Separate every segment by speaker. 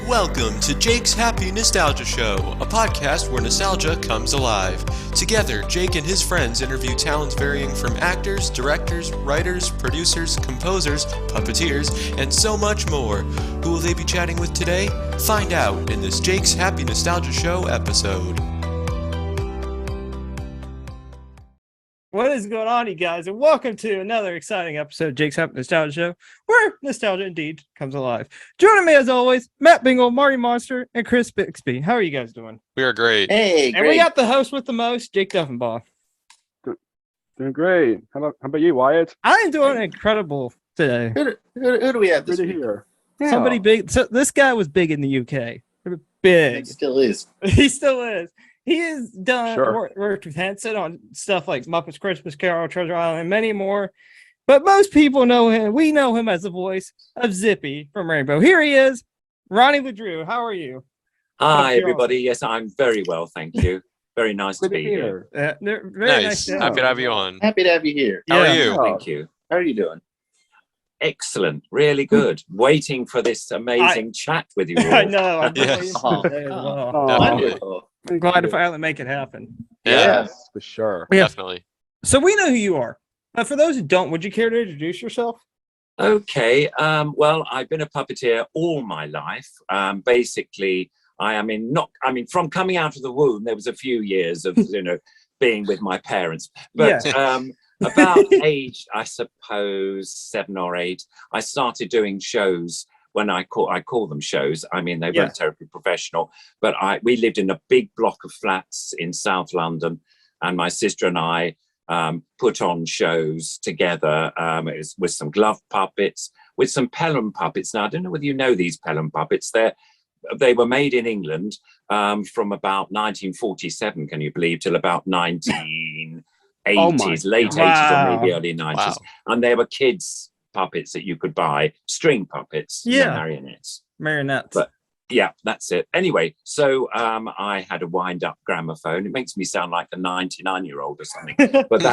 Speaker 1: Welcome to Jake's Happy Nostalgia Show, a podcast where nostalgia comes alive. Together, Jake and his friends interview talents varying from actors, directors, writers, producers, composers, puppeteers, and so much more. Who will they be chatting with today? Find out in this Jake's Happy Nostalgia Show episode.
Speaker 2: What is going on, you guys, and welcome to another exciting episode of Jake's Happy Nostalgia Show, where nostalgia indeed comes alive. Joining me as always, Matt Bingel, Marty Monster, and Chris Bixby. How are you guys doing?
Speaker 1: We are great.
Speaker 3: Hey,
Speaker 2: and we got the host with the most, Jake Deffinbaugh.
Speaker 4: Doing great. How about you, Wyatt?
Speaker 2: I'm doing incredible today.
Speaker 3: Who do we have this
Speaker 4: Good to
Speaker 3: week?
Speaker 4: hear.
Speaker 2: Somebody big. So this guy was big in the UK. Big.
Speaker 3: It still is.
Speaker 2: He still is. He has done
Speaker 4: Sure.
Speaker 2: worked with Henson on stuff like Muppet Christmas Carol, Treasure Island, and many more. But most people know him. We know him as the voice of Zippy from Rainbow. Here he is, Ronnie Le Drew. How are you?
Speaker 5: Hi, everybody. Yes, I'm very well, thank you. Very nice to
Speaker 4: Good to
Speaker 5: be here.
Speaker 4: hear.
Speaker 2: Very nice. to
Speaker 1: Happy to have you on.
Speaker 3: Happy to have you here.
Speaker 1: How are
Speaker 2: Yeah.
Speaker 1: you?
Speaker 5: Thank you.
Speaker 3: How are you doing?
Speaker 5: Excellent. Really good. Waiting for this amazing chat with you all.
Speaker 2: I know. I'm
Speaker 1: Yes.
Speaker 2: waiting for today as well.
Speaker 4: Oh,
Speaker 3: Wonderful.
Speaker 2: I'm glad to finally make it happen.
Speaker 1: Yeah,
Speaker 4: for sure.
Speaker 2: Yeah.
Speaker 1: definitely.
Speaker 2: So we know who you are. For those who don't, would you care to introduce yourself?
Speaker 5: Okay. Well, I've been a puppeteer all my life. Basically, from coming out of the womb, there was a few years of, being with my parents. But about age, I suppose, 7 or 8, I started doing shows. When I call them shows, I mean, they weren't terribly professional, but we lived in a big block of flats in South London, and my sister and I put on shows together. It was with some glove puppets, with some Pelham puppets. Now, I don't know whether you know these Pelham puppets. They were made in England from about 1947, can you believe, till about 1980s, late 80s or maybe early 90s.
Speaker 1: Wow.
Speaker 5: And they were kids' puppets that you could buy, string puppets, marionettes.
Speaker 2: Marionettes.
Speaker 5: But yeah, that's it. Anyway, so I had a wind-up gramophone. It makes me sound like a 99-year-old or something, but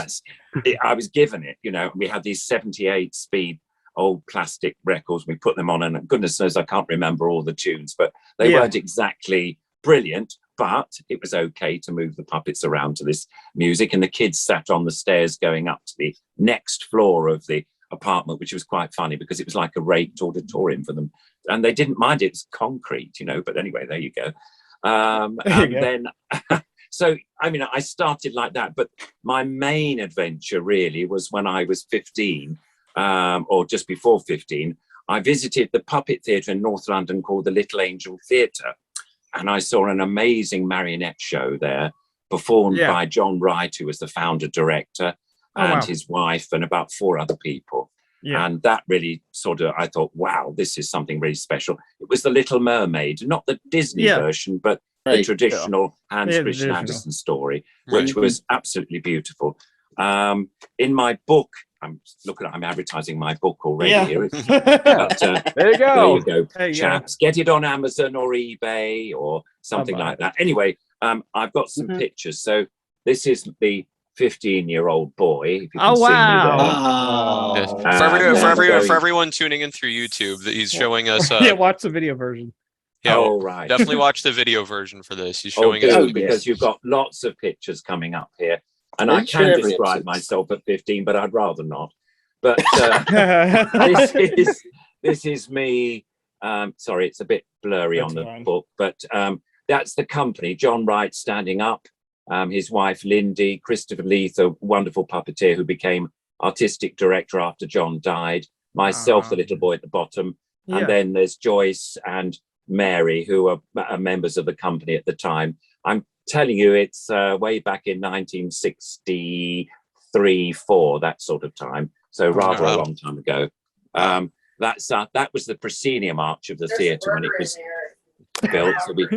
Speaker 5: I was given it. We had these 78-speed old plastic records. We put them on, and goodness knows I can't remember all the tunes, but they weren't exactly brilliant. But it was okay to move the puppets around to this music, and the kids sat on the stairs going up to the next floor of the apartment, which was quite funny because it was like a raked auditorium for them, and they didn't mind it was concrete, but anyway, there you go. Then so I started like that, but my main adventure really was when I was 15, or just before 15. I visited the puppet theatre in North London called the Little Angel Theatre, and I saw an amazing marionette show there performed by John Wright, who was the founder director, and his wife and about 4 other people. Yeah. And that really I thought, wow, this is something really special. It was the Little Mermaid, not the Disney version, but the traditional Hans Christian Andersen story, which was absolutely beautiful. In my book, I'm advertising my book already here. But,
Speaker 4: There you go.
Speaker 5: There you go, chaps. Get it on Amazon or eBay or something like that. Anyway, I've got some pictures. So this is the 15-year-old boy. If you can see me there.
Speaker 1: For everyone tuning in through YouTube, that he's showing us.
Speaker 2: Watch the video version.
Speaker 1: Yeah,
Speaker 5: right.
Speaker 1: Definitely watch the video version for this. He's showing us
Speaker 5: because you've got lots of pictures coming up here, and I can describe myself at 15, but I'd rather not. But this is me. Sorry, it's a bit blurry on the book, but that's the company. John Wright standing up. His wife, Lindy, Christopher Leith, a wonderful puppeteer who became artistic director after John died, myself, the little boy at the bottom, and then there's Joyce and Mary, who are members of the company at the time. I'm telling you, it's way back in 1963, 4, that sort of time, so rather a long time ago. That was the proscenium arch of the theatre when it was built. So we've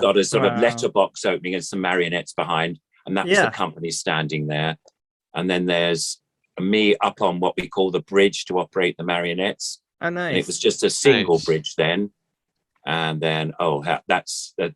Speaker 5: got a sort of letterbox opening and some marionettes behind, and that was the company standing there. And then there's me up on what we call the bridge to operate the marionettes.
Speaker 2: Oh, nice.
Speaker 5: And it was just a single bridge then. And then that's the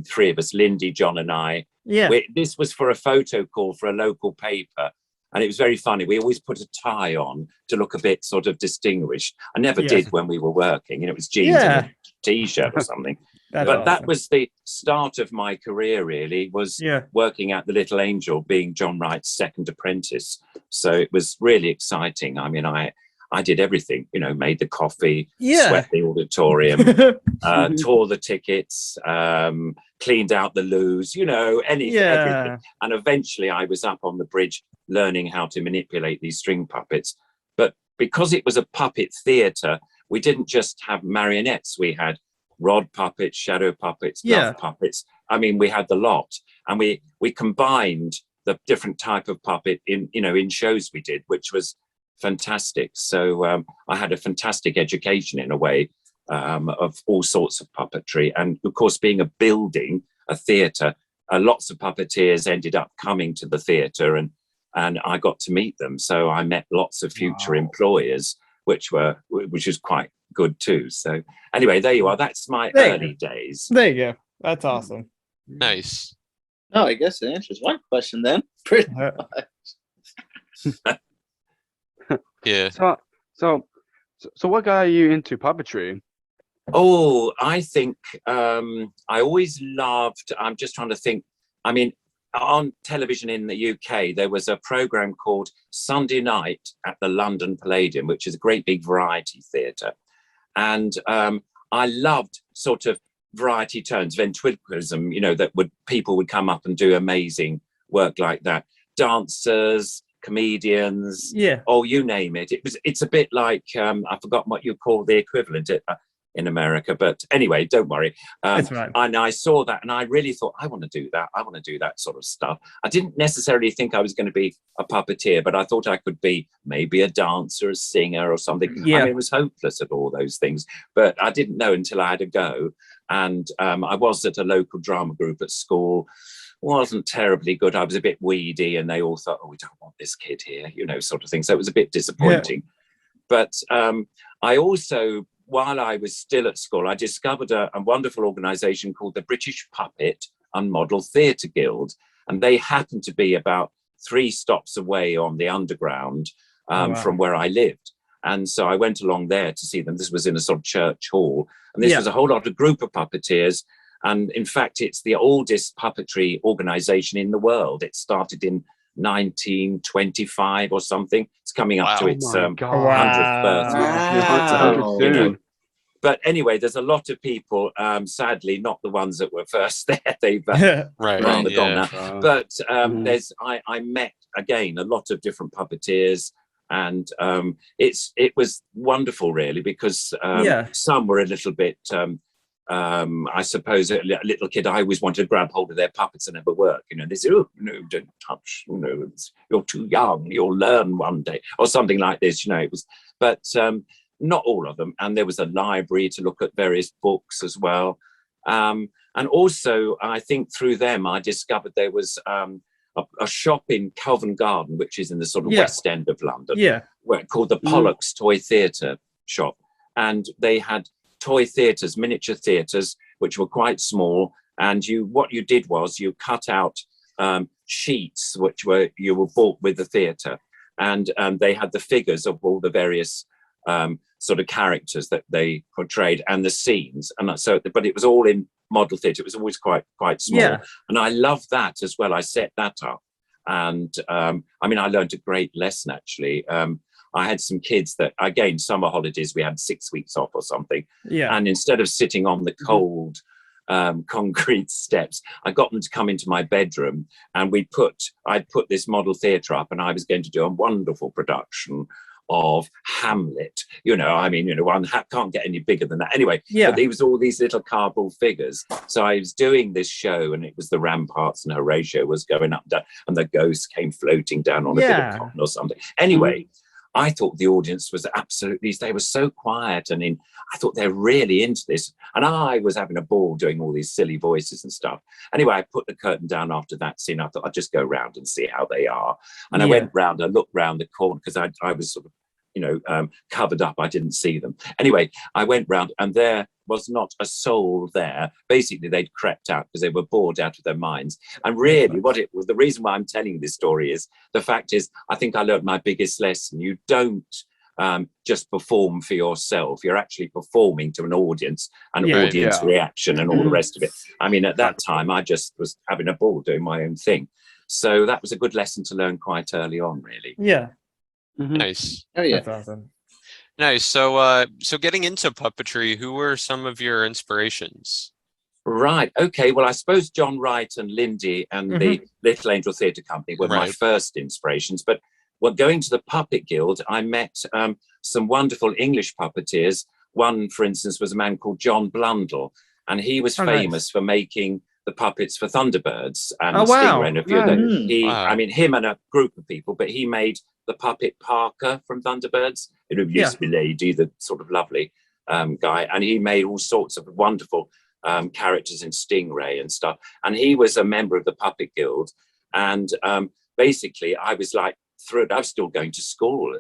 Speaker 5: 3 of us, Lindy, John, and I. This was for a photo call for a local paper, and it was very funny. We always put a tie on to look a bit sort of distinguished. I never did when we were working, it was jeans and t-shirt or something.
Speaker 2: That's
Speaker 5: But
Speaker 2: awesome.
Speaker 5: that was the start of my career, really, was working at the Little Angel, being John Wright's second apprentice. So it was really exciting. I mean, I did everything, you know, made the coffee, swept the auditorium, tore the tickets, cleaned out the loos, you know, everything. And eventually I was up on the bridge learning how to manipulate these string puppets. But because it was a puppet theatre, we didn't just have marionettes. We had rod puppets, shadow puppets, glove puppets. I mean, we had the lot. And we combined the different type of puppet in shows we did, which was fantastic. So I had a fantastic education in a way of all sorts of puppetry. And of course, being a building, a theatre, lots of puppeteers ended up coming to the theatre, and I got to meet them. So I met lots of future employers, which is quite good too. So anyway, there you are. That's my early days.
Speaker 2: There you go. That's awesome.
Speaker 1: Nice.
Speaker 3: No, I guess it answers my question then. Pretty much.
Speaker 1: Yeah.
Speaker 4: So what got you into puppetry?
Speaker 5: Oh, I think I always loved, I'm just trying to think, I mean, on television in the UK, there was a program called Sunday Night at the London Palladium, which is a great big variety theatre. And I loved sort of variety turns, ventriloquism, you know, people would come up and do amazing work like that. Dancers, comedians, oh, you name it. It's a bit like I've forgotten what you call the equivalent in America, but anyway, don't worry.
Speaker 2: That's right.
Speaker 5: And I saw that and I really thought, I want to do that sort of stuff. I didn't necessarily think I was going to be a puppeteer, but I thought I could be maybe a dancer, a singer or something. I mean, it was hopeless at all those things, but I didn't know until I had a go. And I was at a local drama group at school. Wasn't terribly good. I was a bit weedy and they all thought, oh, we don't want this kid here, you know, sort of thing. So it was a bit disappointing. But I also, while I was still at school, I discovered a wonderful organisation called the British Puppet and Model Theatre Guild. And they happened to be about 3 stops away on the Underground from where I lived. And so I went along there to see them. This was in a sort of church hall. And this was a whole lot of group of puppeteers. And in fact, it's the oldest puppetry organisation in the world. It started in 1925 or something. It's coming up to its 100th birthday. You know. But anyway, there's a lot of people, sadly, not the ones that were first there. They've gone now. But I met, again, a lot of different puppeteers. And it was wonderful, really, because some were a little bit... I suppose a little kid, I always wanted to grab hold of their puppets and never work. You know, they say, oh, no, don't touch, you know, you're too young, you'll learn one day, or something like this, you know, it was, but not all of them. And there was a library to look at various books as well. And also, I think through them, I discovered there was a shop in Covent Garden, which is in the sort of West End of London, called the Pollock's Toy Theatre shop. And they had toy theatres, miniature theatres, which were quite small. And what you did was you cut out sheets, which you were bought with the theatre. And they had the figures of all the various sort of characters that they portrayed and the scenes. And so, but it was all in model theatre. It was always quite small. Yeah. And I loved that as well. I set that up. And I mean, I learned a great lesson, actually. I had some kids that, again, summer holidays, we had 6 weeks off or something. Yeah. And instead of sitting on the cold concrete steps, I got them to come into my bedroom and I'd put this model theatre up and I was going to do a wonderful production of Hamlet. You know, I mean, you know, one can't get any bigger than that. Anyway, but there was all these little cardboard figures. So I was doing this show and it was the Ramparts and Horatio was going up and down and the ghost came floating down on a bit of cotton or something. Anyway, I thought the audience was absolutely, they were so quiet and I thought they're really into this. And I was having a ball doing all these silly voices and stuff. Anyway, I put the curtain down after that scene. I thought I'd just go round and see how they are. And I went round, I looked round the corner because I was sort of, you know, covered up. I didn't see them. Anyway, I went round and there was not a soul there. Basically, they'd crept out because they were bored out of their minds. And really, what it was, the reason why I'm telling this story is, the fact is, I think I learned my biggest lesson. You don't just perform for yourself. You're actually performing to an audience and audience reaction and all the rest of it. I mean, at that time, I just was having a ball doing my own thing. So that was a good lesson to learn quite early on, really.
Speaker 2: Yeah.
Speaker 1: Nice.
Speaker 3: Oh yeah.
Speaker 2: That's awesome.
Speaker 1: Nice. So, so getting into puppetry, who were some of your inspirations?
Speaker 5: Right. Okay. Well, I suppose John Wright and Lindy and the Little Angel Theatre Company were my first inspirations. But going to the Puppet Guild, I met some wonderful English puppeteers. One, for instance, was a man called John Blundell, and he was famous for making the puppets for Thunderbirds and Stingray and a few of them. I mean, him and a group of people, but he made the puppet Parker from Thunderbirds. It used to be Lady, the sort of lovely guy, and he made all sorts of wonderful characters in Stingray and stuff. And he was a member of the Puppet Guild, and basically I was like thrilled. I was still going to school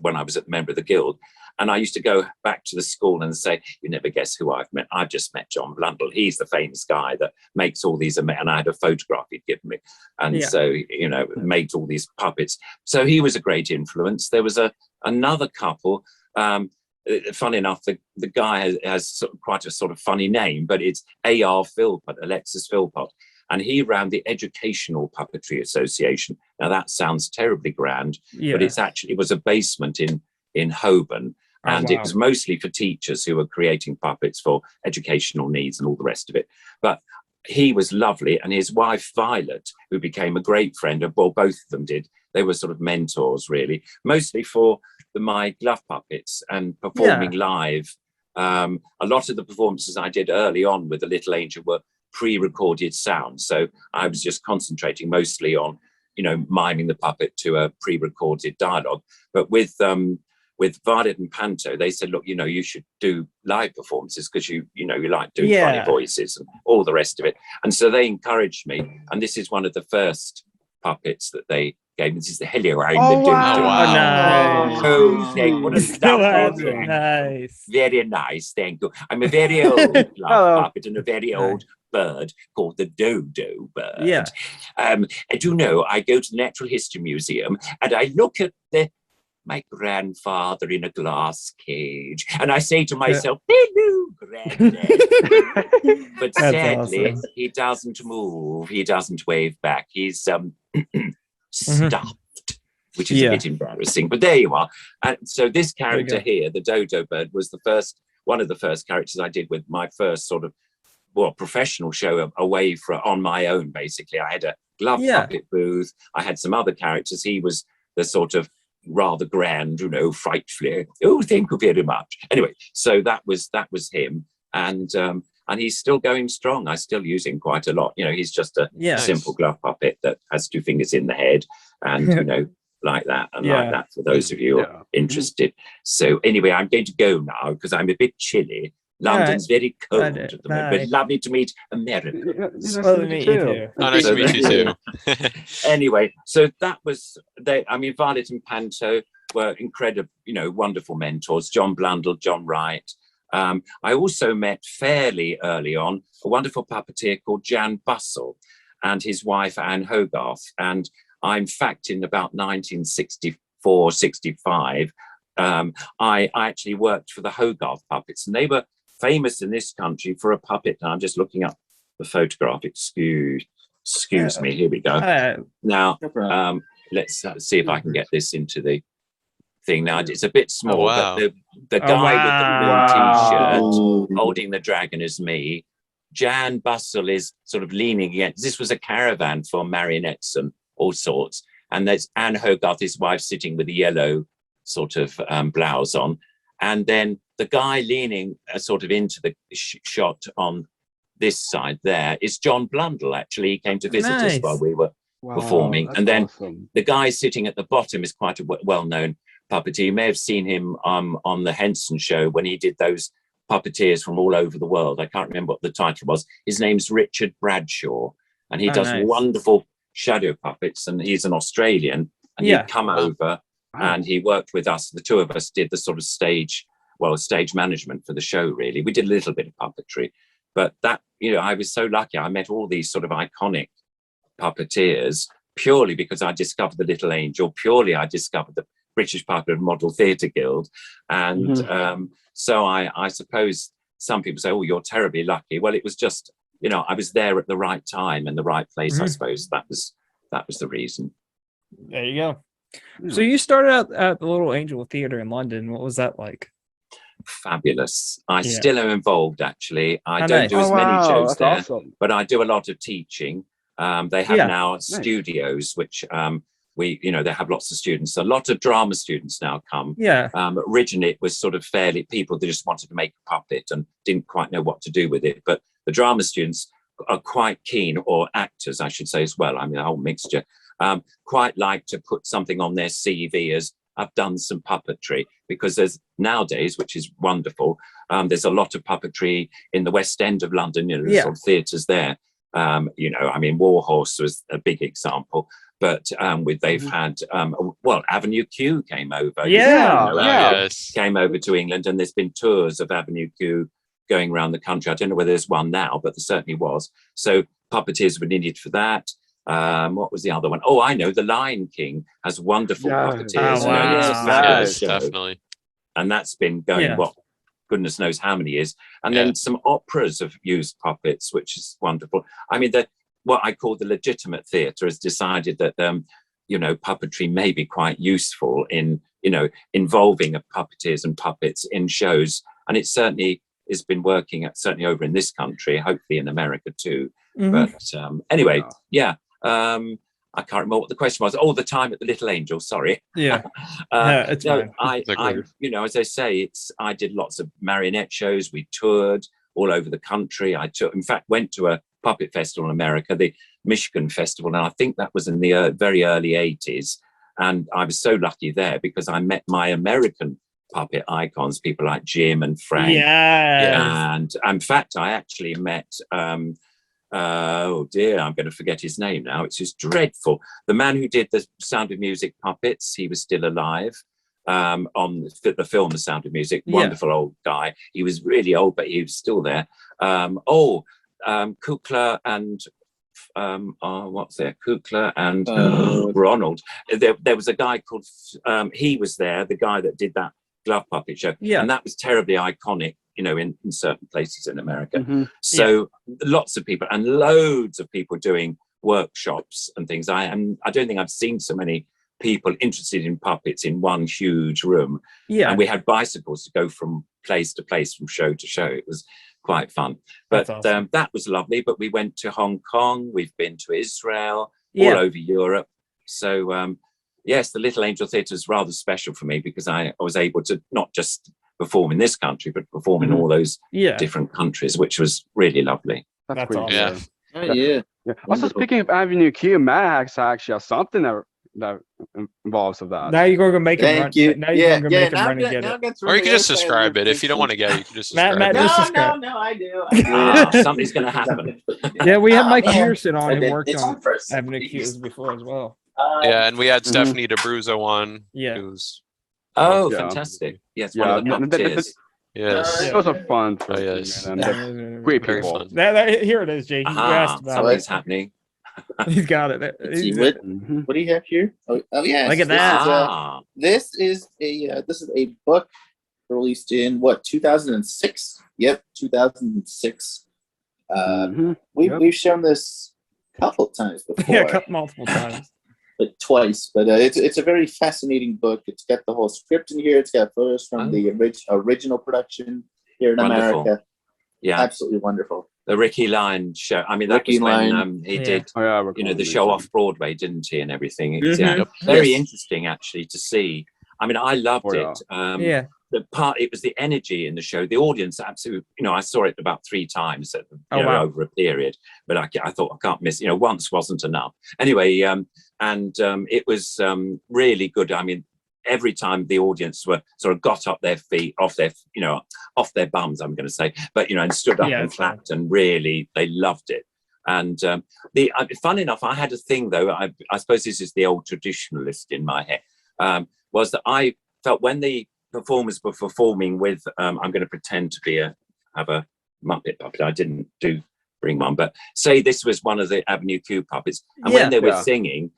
Speaker 5: when I was a member of the guild, and I used to go back to the school and say, you never guess who I've met. I've just met John Blundell. He's the famous guy that makes all these, and I had a photograph he'd given me, and so made all these puppets. So he was a great influence. There was another couple. Funny enough, the guy has quite a sort of funny name, but it's A.R. Philpott, Alexis Philpott, and he ran the Educational Puppetry Association. Now that sounds terribly grand, but it was a basement in Holborn, and it was mostly for teachers who were creating puppets for educational needs and all the rest of it. But he was lovely, and his wife Violet, who became a great friend, well, both of them did. They were sort of mentors, really, mostly for my glove puppets and performing live. A lot of the performances I did early on with the Little Angel were pre-recorded sounds, so I was just concentrating mostly on, miming the puppet to a pre-recorded dialogue. But with Violet and Panto, they said, look, you should do live performances because you like doing funny voices and all the rest of it. And so they encouraged me, and this is one of the first puppets that they gave me. This is the Helio Round the
Speaker 2: Nice.
Speaker 5: What a lovely
Speaker 2: Nice.
Speaker 5: Very nice, thank you. I'm a very old puppet and a very old bird called the dodo bird. And I go to the Natural History Museum and I look at my grandfather in a glass cage, and I say to myself, hello, Granddad. But sadly, he doesn't move. He doesn't wave back. He's stuffed, which is a bit embarrassing. But there you are. And so this character here, the dodo bird, was one of the first characters I did with my first sort of professional show away on my own. Basically, I had a glove puppet booth. I had some other characters. He was the sort of rather grand, frightfully. Oh, thank you very much. Anyway, so that was him, and he's still going strong. I still use him quite a lot. He's just a simple glove puppet that has two fingers in the head, and like that and like that. For those of you who are interested. So anyway, I'm going to go now because I'm a bit chilly. London's very cold at the moment, but lovely to meet Americans.
Speaker 2: Nice to meet you too.
Speaker 1: Nice to meet you too.
Speaker 5: Anyway, so that was Violet and Panto were incredible, wonderful mentors. John Blundell, John Wright. I also met fairly early on a wonderful puppeteer called Jan Bussell and his wife Anne Hogarth. And in fact, in about 1964, 65, I actually worked for the Hogarth puppets, and they were famous in this country for a puppet. Now I'm just looking up the photograph. Excuse me. Here we go. Now, let's see if I can get this into the thing. Now it's a bit small, but the guy with the blue T-shirt holding the dragon is me. Jan Bussell is sort of leaning against. This was a caravan for marionettes and all sorts, and there's Anne Hogarth, his wife, sitting with a yellow sort of blouse on, and then the guy leaning sort of into the shot on this side there is John Blundell. Actually, he came to visit us while we were performing, and then the guy sitting at the bottom is quite a well-known puppeteer. You may have seen him on the Henson show when he did those puppeteers from all over the world. I can't remember what the title was. His name's Richard Bradshaw, and he does wonderful shadow puppets, and he's an Australian, and he'd come over and he worked with us. The two of us did the sort of stage management for the show, really. We did a little bit of puppetry, but that, I was so lucky. I met all these sort of iconic puppeteers purely because I discovered the Little Angel, purely I discovered the British Puppet and Model Theatre Guild. And so I suppose some people say, oh, you're terribly lucky. Well, it was just, you know, I was there at the right time and the right place. I suppose that was the reason.
Speaker 2: There you go. So you started out at the Little Angel Theatre in London. What was that like?
Speaker 5: Fabulous. I still am involved, actually. I don't do as
Speaker 4: Oh,
Speaker 5: many
Speaker 4: wow,
Speaker 5: shows
Speaker 4: that's
Speaker 5: there,
Speaker 4: awesome.
Speaker 5: but I do a lot of teaching. They have now studios, which they have lots of students. A lot of drama students now come.
Speaker 2: Yeah.
Speaker 5: Originally, it was sort of fairly people that just wanted to make a puppet and didn't quite know what to do with it. But the drama students are quite keen, or actors, I should say, as well. I mean, a whole mixture. Quite like to put something on their CV as I've done some puppetry, because there's nowadays, which is wonderful, there's a lot of puppetry in the West End of London, you know, sort of theatres there. You know, I mean, Warhorse was a big example, but they've had, Avenue Q came over. Came over to England, and there's been tours of Avenue Q going around the country. I don't know whether there's one now, but there certainly was. So puppeteers were needed for that. What was the other one? Oh, I know, The Lion King has wonderful puppeteers.
Speaker 2: Oh, wow.
Speaker 5: It's a fabulous show.
Speaker 1: Definitely.
Speaker 5: And that's been going, goodness knows how many years. And then some operas have used puppets, which is wonderful. I mean, what I call the legitimate theatre has decided that, you know, puppetry may be quite useful in, you know, involving of puppeteers and puppets in shows. And it certainly has been working, certainly over in this country, hopefully in America too. But anyway, I can't remember what the question was. All the time at the Little Angel. Sorry.
Speaker 2: It's fine.
Speaker 5: I you know, as I say, I did lots of marionette shows. We toured all over the country. In fact, went to a puppet festival in America, the Michigan Festival, and I think that was in the very early 80s. And I was so lucky there because I met my American puppet icons, people like Jim and Frank. And in fact, I actually met. Oh dear, I'm going to forget his name now. It's just dreadful. The man who did the Sound of Music puppets, he was still alive on the film The Sound of Music. Wonderful old guy. He was really old, but he was still there. Kukla and what's there? Kukla and Ronald. There was a guy called. He was there. The guy that did that glove puppet show. And that was terribly iconic, you know, in certain places in America. So lots of people and loads of people doing workshops and things. I don't think I've seen so many people interested in puppets in one huge room. And we had bicycles to go from place to place, from show to show. It was quite fun. But awesome. That was lovely. But we went to Hong Kong. We've been to Israel, all over Europe. So yes, the Little Angel Theatre is rather special for me because I was able to not just perform in this country, but perform in all those different countries, which was really lovely.
Speaker 2: That's awesome.
Speaker 4: Also, speaking of Avenue Q, Max actually has something that involves of that.
Speaker 2: Now you're going to make him run. Now you're going to make him run and get it.
Speaker 1: Or you can just describe it. If you don't want to get it, you can just describe
Speaker 2: Matt,
Speaker 1: it.
Speaker 2: just describe.
Speaker 3: No, I do.
Speaker 5: Something's going to happen.
Speaker 2: We had Mike Pearson on who worked on Avenue Q's before as well.
Speaker 1: And we had Stephanie DeBruzzo on. Who's
Speaker 5: fantastic. Yes, one of the puppeteers.
Speaker 1: Yes.
Speaker 4: Those are fun. Great people.
Speaker 2: Here it is, Jake. You asked about
Speaker 5: something's happening.
Speaker 2: He's got it.
Speaker 3: What do you have here? Oh yeah.
Speaker 2: Look at that.
Speaker 3: This is a book released in 2006. Yep, 2006. We've shown this a couple of times before.
Speaker 2: Multiple times.
Speaker 3: Like twice, but it's a very fascinating book. It's got the whole script in here. It's got photos from the original production here in America. Yeah, absolutely wonderful.
Speaker 5: The Ricky Lyon show. I mean, that was when he did, the show off Broadway, didn't he, and everything. It was very interesting, actually, to see. I mean, I loved it. It was the energy in the show. The audience, absolutely. I saw it about 3 times over a period, but I thought I can't miss. Once wasn't enough. Anyway, it was really good. I mean, every time the audience were sort of got up their feet, off their bums, I'm going to say, but and stood up and clapped, and really they loved it. And fun enough, I had a thing though. I suppose this is the old traditionalist in my head. Was that I felt when the performers were performing with, I'm going to pretend to have a Muppet puppet. I didn't bring one, but say this was one of the Avenue Q puppets, and when they were singing,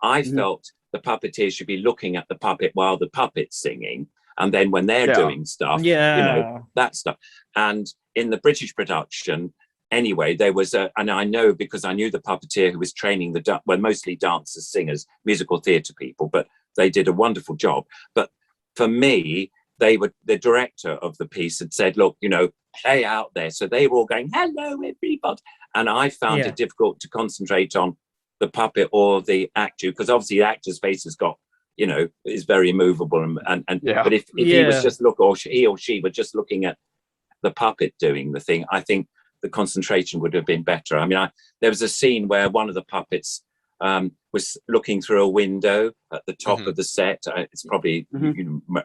Speaker 5: I felt the puppeteer should be looking at the puppet while the puppet's singing. And then when they're doing stuff, that stuff. And in the British production, anyway, there was and I know because I knew the puppeteer who was training mostly dancers, singers, musical theatre people, but they did a wonderful job. But for me, the director of the piece had said, look, play out there. So they were all going, hello, everybody. And I found it difficult to concentrate on the puppet or the actor, because obviously the actor's face has got, is very immovable. But if he was just he or she were just looking at the puppet doing the thing, I think the concentration would have been better. I mean, there was a scene where one of the puppets was looking through a window at the top of the set. It's probably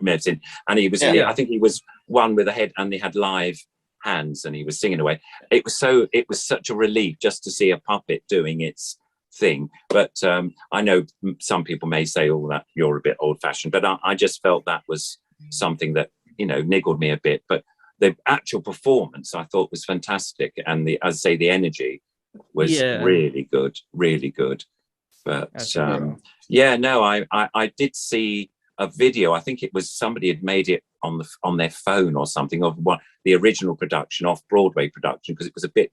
Speaker 5: medicine, and he was. I think he was one with a head, and he had live hands, and he was singing away. It was such a relief just to see a puppet doing its thing. But I know some people may say, "Oh, that you're a bit old-fashioned," but I just felt that was something that niggled me a bit. But the actual performance, I thought, was fantastic, and the energy was really good, really good. But I did see a video. I think it was somebody had made it on their phone or something of the original production, off-Broadway production, because it was a bit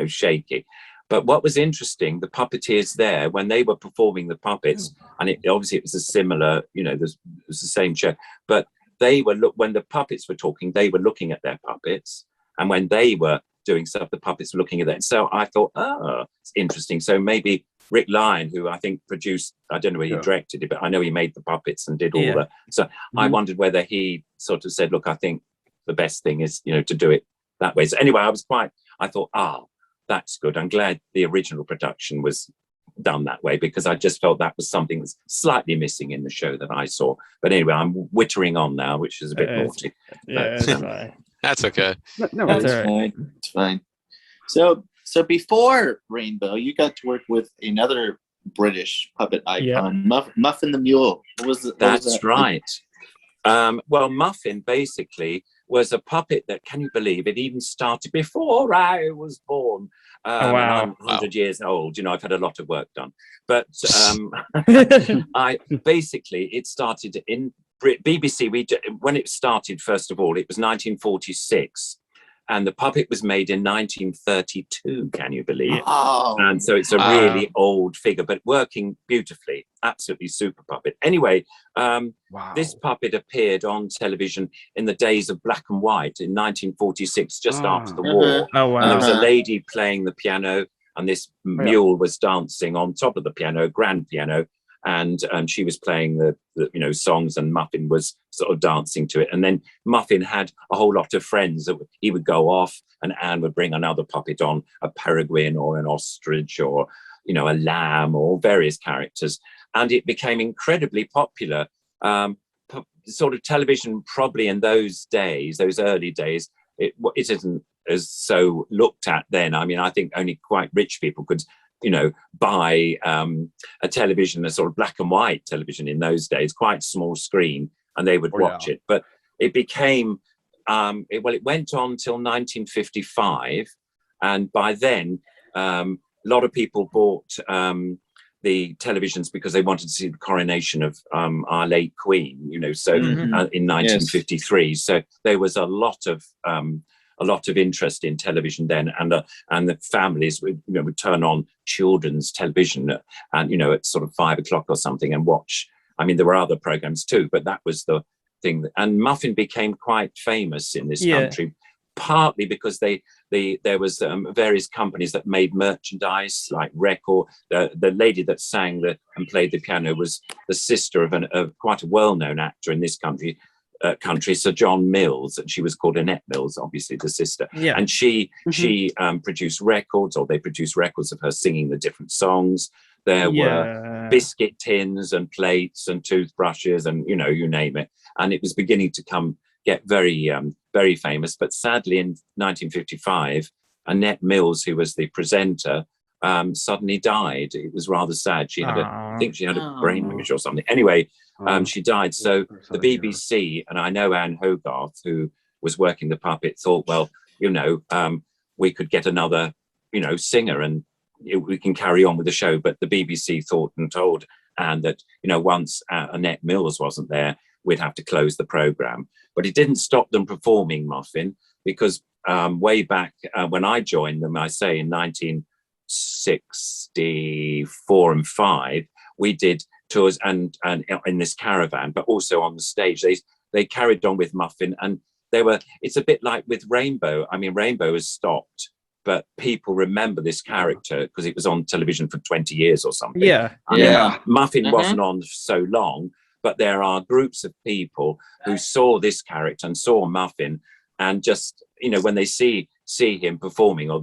Speaker 5: shaky. But what was interesting, the puppeteers there, when they were performing the puppets, and it was a similar, it was the same show, but they were when the puppets were talking, they were looking at their puppets, and when they were doing stuff, the puppets were looking at them. So I thought, it's interesting. So maybe Rick Lyon, who I think produced, I don't know whether he directed it, but I know he made the puppets and did all that. So I wondered whether he sort of said, look, I think the best thing is, to do it that way. So anyway, I thought, that's good. I'm glad the original production was done that way, because I just felt that was something that's slightly missing in the show that I saw. But anyway, I'm whittering on now, which is a bit naughty.
Speaker 2: That's fine.
Speaker 1: That's okay.
Speaker 3: No, it's fine. So before Rainbow, you got to work with another British puppet icon, Muffin the Mule. That's
Speaker 5: right. Well, Muffin basically was a puppet that, can you believe it, even started before I was born. And I'm 100 years old. I've had a lot of work done. But it started in BBC. When it started, first of all, it was 1946. And the puppet was made in 1932, can you believe it? Oh, and so it's a really old figure, but working beautifully. Absolutely super puppet. Anyway, this puppet appeared on television in the days of black and white in 1946, just after the war.
Speaker 2: Oh, wow.
Speaker 5: And there was a lady playing the piano, and this mule was dancing on top of the piano, grand piano. And she was playing the songs, and Muffin was sort of dancing to it. And then Muffin had a whole lot of friends that he would go off, and Anne would bring another puppet on, a peregrine or an ostrich or a lamb or various characters, and it became incredibly popular. Sort of television, probably in those early days, it isn't as so looked at then. I mean, I think only quite rich people could buy a television, a sort of black and white television in those days, quite small screen, and they would watch it. But it became, it went on till 1955. And by then, a lot of people bought the televisions because they wanted to see the coronation of our late Queen, in 1953. Yes. So there was a lot of interest in television then, and the families would turn on children's television and at sort of 5 o'clock or something and watch. I mean, there were other programs too, but that was the thing. And Muffin became quite famous in this country, partly because there was various companies that made merchandise like record. The lady that sang and played the piano was the sister of quite a well-known actor in this country, Sir John Mills, and she was called Annette Mills, obviously the sister. Yeah. And she produced records, or they produced records of her singing the different songs. There were biscuit tins and plates and toothbrushes and you name it. And it was beginning to get very, very famous. But sadly, in 1955, Annette Mills, who was the presenter, suddenly died. It was rather sad. She had I think she had a brain hemorrhage or something. Anyway, she died. So the BBC, and I know Anne Hogarth, who was working the puppet, thought, well, we could get another, singer and we can carry on with the show. But the BBC thought and told and that, once Annette Mills wasn't there, we'd have to close the program. But it didn't stop them performing Muffin, because way back when I joined them, I say in 1964 and 5, we did tours and in this caravan, but also on the stage. They carried on with Muffin, and it's a bit like with Rainbow. I mean, Rainbow has stopped, but people remember this character because it was on television for 20 years or something.
Speaker 2: Yeah.
Speaker 5: I mean, Muffin wasn't on so long, but there are groups of people who saw this character and saw Muffin, and just, when they see him performing, or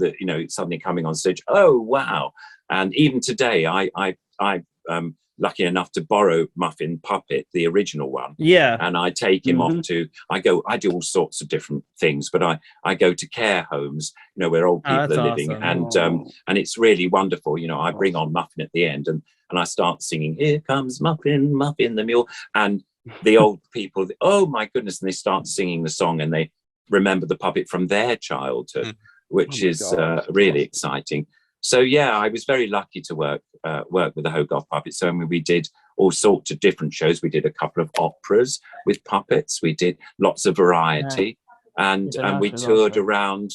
Speaker 5: suddenly coming on stage, oh wow. And even today, I'm lucky enough to borrow Muffin Puppet, the original one.
Speaker 2: Yeah.
Speaker 5: And I take him off to, I do all sorts of different things, but I go to care homes, where old people are living.
Speaker 2: Awesome.
Speaker 5: And it's really wonderful. I bring on Muffin at the end, and I start singing, "Here comes Muffin, Muffin the Mule." And the old people, oh my goodness, and they start singing the song, and they remember the puppet from their childhood, which is really exciting. So yeah, I was very lucky to work with the Hogarth puppets. So we did all sorts of different shows. We did a couple of operas with puppets. We did lots of variety, and we toured around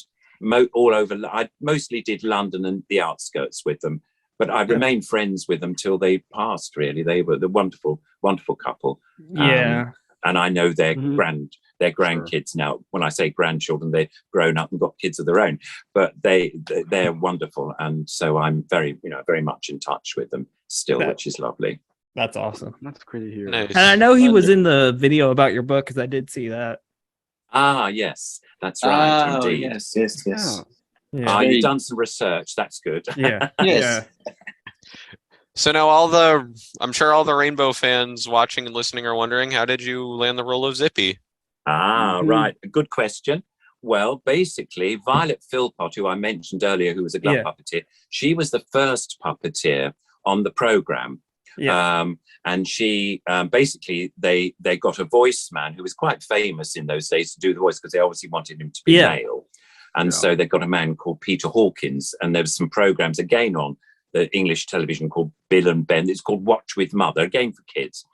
Speaker 5: all over. I mostly did London and the outskirts with them, but I remained friends with them till they passed. Really, they were the wonderful, wonderful couple.
Speaker 2: Yeah.
Speaker 5: And I know their grandkids now. When I say grandchildren, they're grown up and got kids of their own, but they're wonderful. And so I'm very much in touch with them still, which is lovely.
Speaker 2: That's awesome.
Speaker 4: That's great to hear.
Speaker 1: Nice.
Speaker 2: And I know he was in the video about your book, because I did see that.
Speaker 5: Ah, yes, that's right. Indeed.
Speaker 3: Yes.
Speaker 2: Yeah.
Speaker 5: You've done some research. That's good.
Speaker 2: Yeah.
Speaker 3: Yes.
Speaker 2: Yeah.
Speaker 1: So now I'm sure all the Rainbow fans watching and listening are wondering, how did you land the role of Zippy?
Speaker 5: Right. Good question. Well, basically, Violet Philpott, who I mentioned earlier, who was a glove puppeteer, she was the first puppeteer on the program.
Speaker 2: Yeah.
Speaker 5: And she basically they got a voice man who was quite famous in those days to do the voice, because they obviously wanted him to be male. And so they got a man called Peter Hawkins, and there was some programs again on the English television called Bill and Ben. It's called Watch with Mother, again for kids,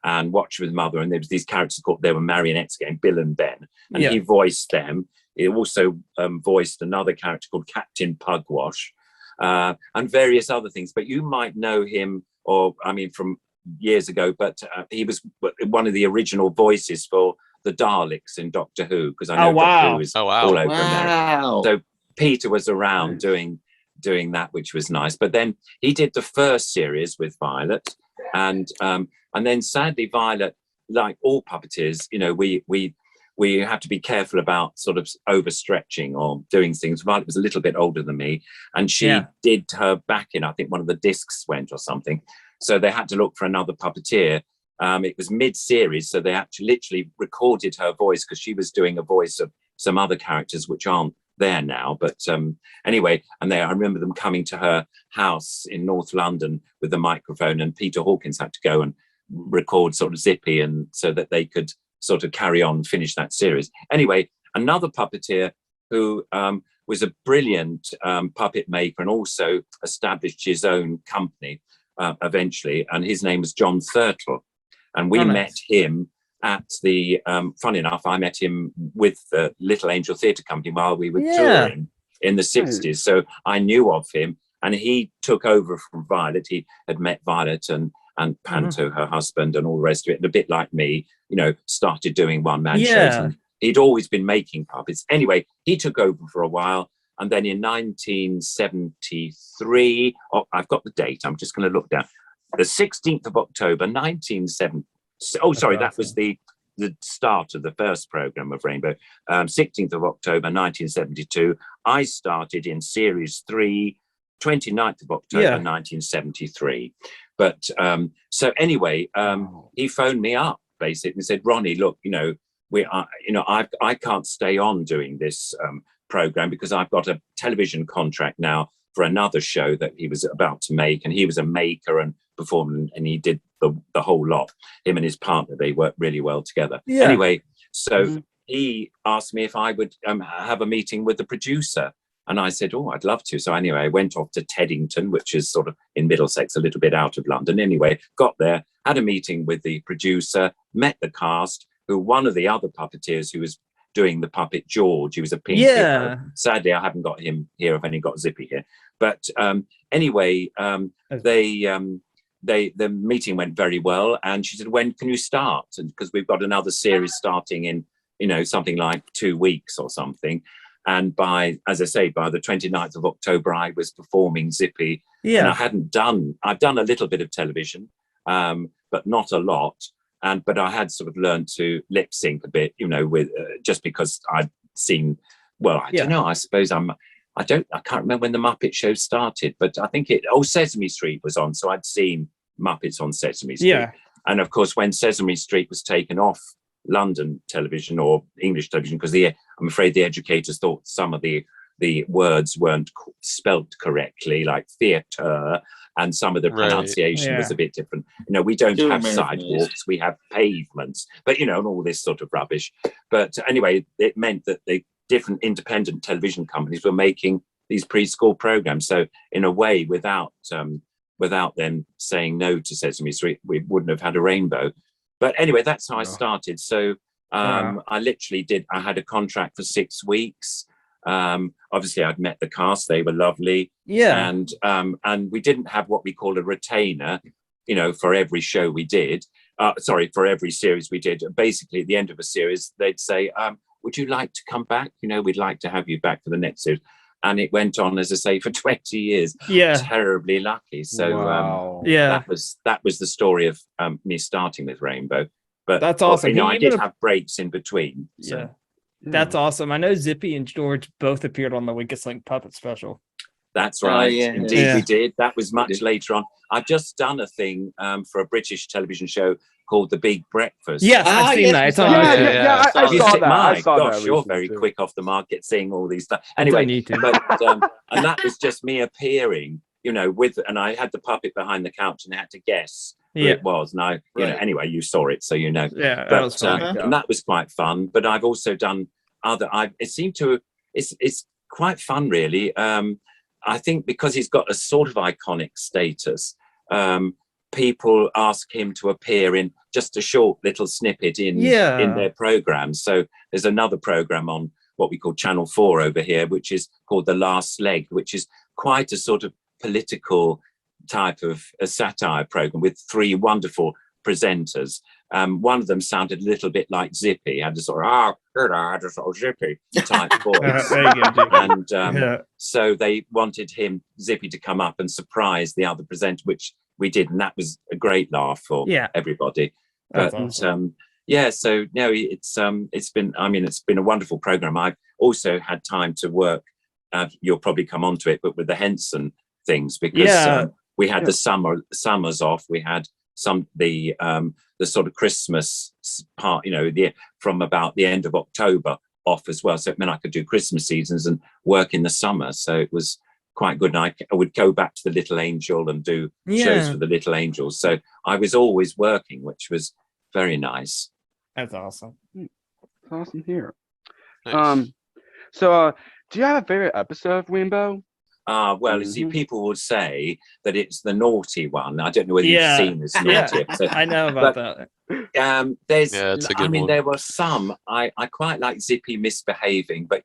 Speaker 5: and Watch with Mother. And there was these characters they were marionettes again, Bill and Ben, and he voiced them. He also voiced another character called Captain Pugwash, and various other things. But you might know him, from years ago, but he was one of the original voices for the Daleks in Doctor Who, because I know Doctor Who is all over America. So Peter was around doing that, which was nice. But then he did the first series with Violet, and then sadly Violet, like all puppeteers, we have to be careful about sort of overstretching or doing things. Violet was a little bit older than me, and she did her back in. I think one of the discs went or something, so they had to look for another puppeteer. It was mid-series, so they actually literally recorded her voice, because she was doing a voice of some other characters which aren't there now. But anyway, and I remember them coming to her house in North London with the microphone, and Peter Hawkins had to go and record sort of Zippy, and so that they could sort of carry on and finish that series. Anyway, another puppeteer who was a brilliant puppet maker, and also established his own company eventually, and his name was John Thurtle. And we met him at the, funny enough, I met him with the Little Angel Theatre Company while we were touring in the 60s. So I knew of him, and he took over from Violet. He had met Violet and Panto, her husband, and all the rest of it. And a bit like me, started doing one-man shows. And he'd always been making puppets. Anyway, he took over for a while. And then in 1973, I've got the date, I'm just going to look down. The 16th of October, 1970. Oh, sorry, that was the start of the first program of Rainbow. 16th of October, 1972. I started in Series 3, 29th of October, 1973. But so anyway, he phoned me up basically and said, "Ronnie, look, I can't stay on doing this program, because I've got a television contract now for another show that he was about to make, and he was a maker and performer, and he did the whole lot. Him and his partner, they worked really well together. Anyway, so he asked me if I would have a meeting with the producer And I said, oh, I'd love to. So anyway, I went off to Teddington, which is sort of in Middlesex, a little bit out of London. Anyway, got there, had a meeting with the producer, met the cast, who one of the other puppeteers who was doing the puppet George, he was a pink hippo. Sadly, I haven't got him here. I've only got Zippy here. But anyway, the meeting went very well. And she said, when can you start? And because we've got another series starting in, something like 2 weeks or something. And as I say, by the 29th of October, I was performing Zippy. And I've done a little bit of television, but not a lot. But I had sort of learned to lip sync a bit, with just because I'd seen, I don't know, I suppose I can't remember when the Muppet Show started, but I think Sesame Street was on. So I'd seen Muppets on Sesame Street. Yeah. And of course, when Sesame Street was taken off London television or English television, because I'm afraid the educators thought some of the words weren't spelt correctly, like theatre, and some of the pronunciation was a bit different. We don't have sidewalks, we have pavements, but and all this sort of rubbish. But anyway, it meant that the different independent television companies were making these preschool programs. So in a way, without them saying no to Sesame Street, we wouldn't have had a rainbow. But anyway, that's how I started. So I literally I had a contract for 6 weeks. Obviously I'd met the cast, they were lovely. Yeah. And we didn't have what we call a retainer, for every show we did. For every series we did. Basically at the end of a series, they'd say, would you like to come back? We'd like to have you back for the next series. And it went on, as I say, for 20 years. Yeah. Terribly lucky. So that was the story of me starting with Rainbow. But
Speaker 2: that's awesome.
Speaker 5: I did have breaks in between. So.
Speaker 2: Yeah. That's awesome. I know Zippy and George both appeared on the Winkest Link Puppet special.
Speaker 5: That's right. Indeed, we did. That was much later on. I've just done a thing for a British television show called The Big Breakfast.
Speaker 2: Yes, I've seen that.
Speaker 4: I saw that.
Speaker 5: You're very quick off the market seeing all these stuff. Anyway, but and that was just me appearing, and I had the puppet behind the couch and they had to guess who it was. And anyway, you saw it, so Yeah,
Speaker 2: that was fun.
Speaker 5: And that was quite fun. But I've also done it's quite fun, really. I think because he's got a sort of iconic status, people ask him to appear in just a short little snippet in their programs. So there's another program on what we call Channel 4 over here, which is called The Last Leg, which is quite a sort of political type of a satire program with 3 wonderful presenters. One of them sounded a little bit like Zippy, had a sort of Zippy type voice. And so they wanted Zippy, to come up and surprise the other presenter, which we did, and that was a great laugh for everybody. But awesome. So no, it's been a wonderful program. I've also had time to work. You'll probably come onto it, but with the Henson things, because we had the summers off. We had the sort of Christmas part, from about the end of October off as well. So it meant I could do Christmas seasons and work in the summer. So it was quite good. And I would go back to the Little Angel and do shows for the Little Angels. So I was always working, which was very nice.
Speaker 2: That's awesome.
Speaker 4: That's awesome here.
Speaker 1: Nice.
Speaker 4: So do you have a favorite episode of Rainbow?
Speaker 5: You see, people would say that it's the naughty one. I don't know whether you've seen this naughty episode.
Speaker 2: I know about that.
Speaker 5: There's,
Speaker 1: it's a good one.
Speaker 5: There were some. I quite like Zippy misbehaving, but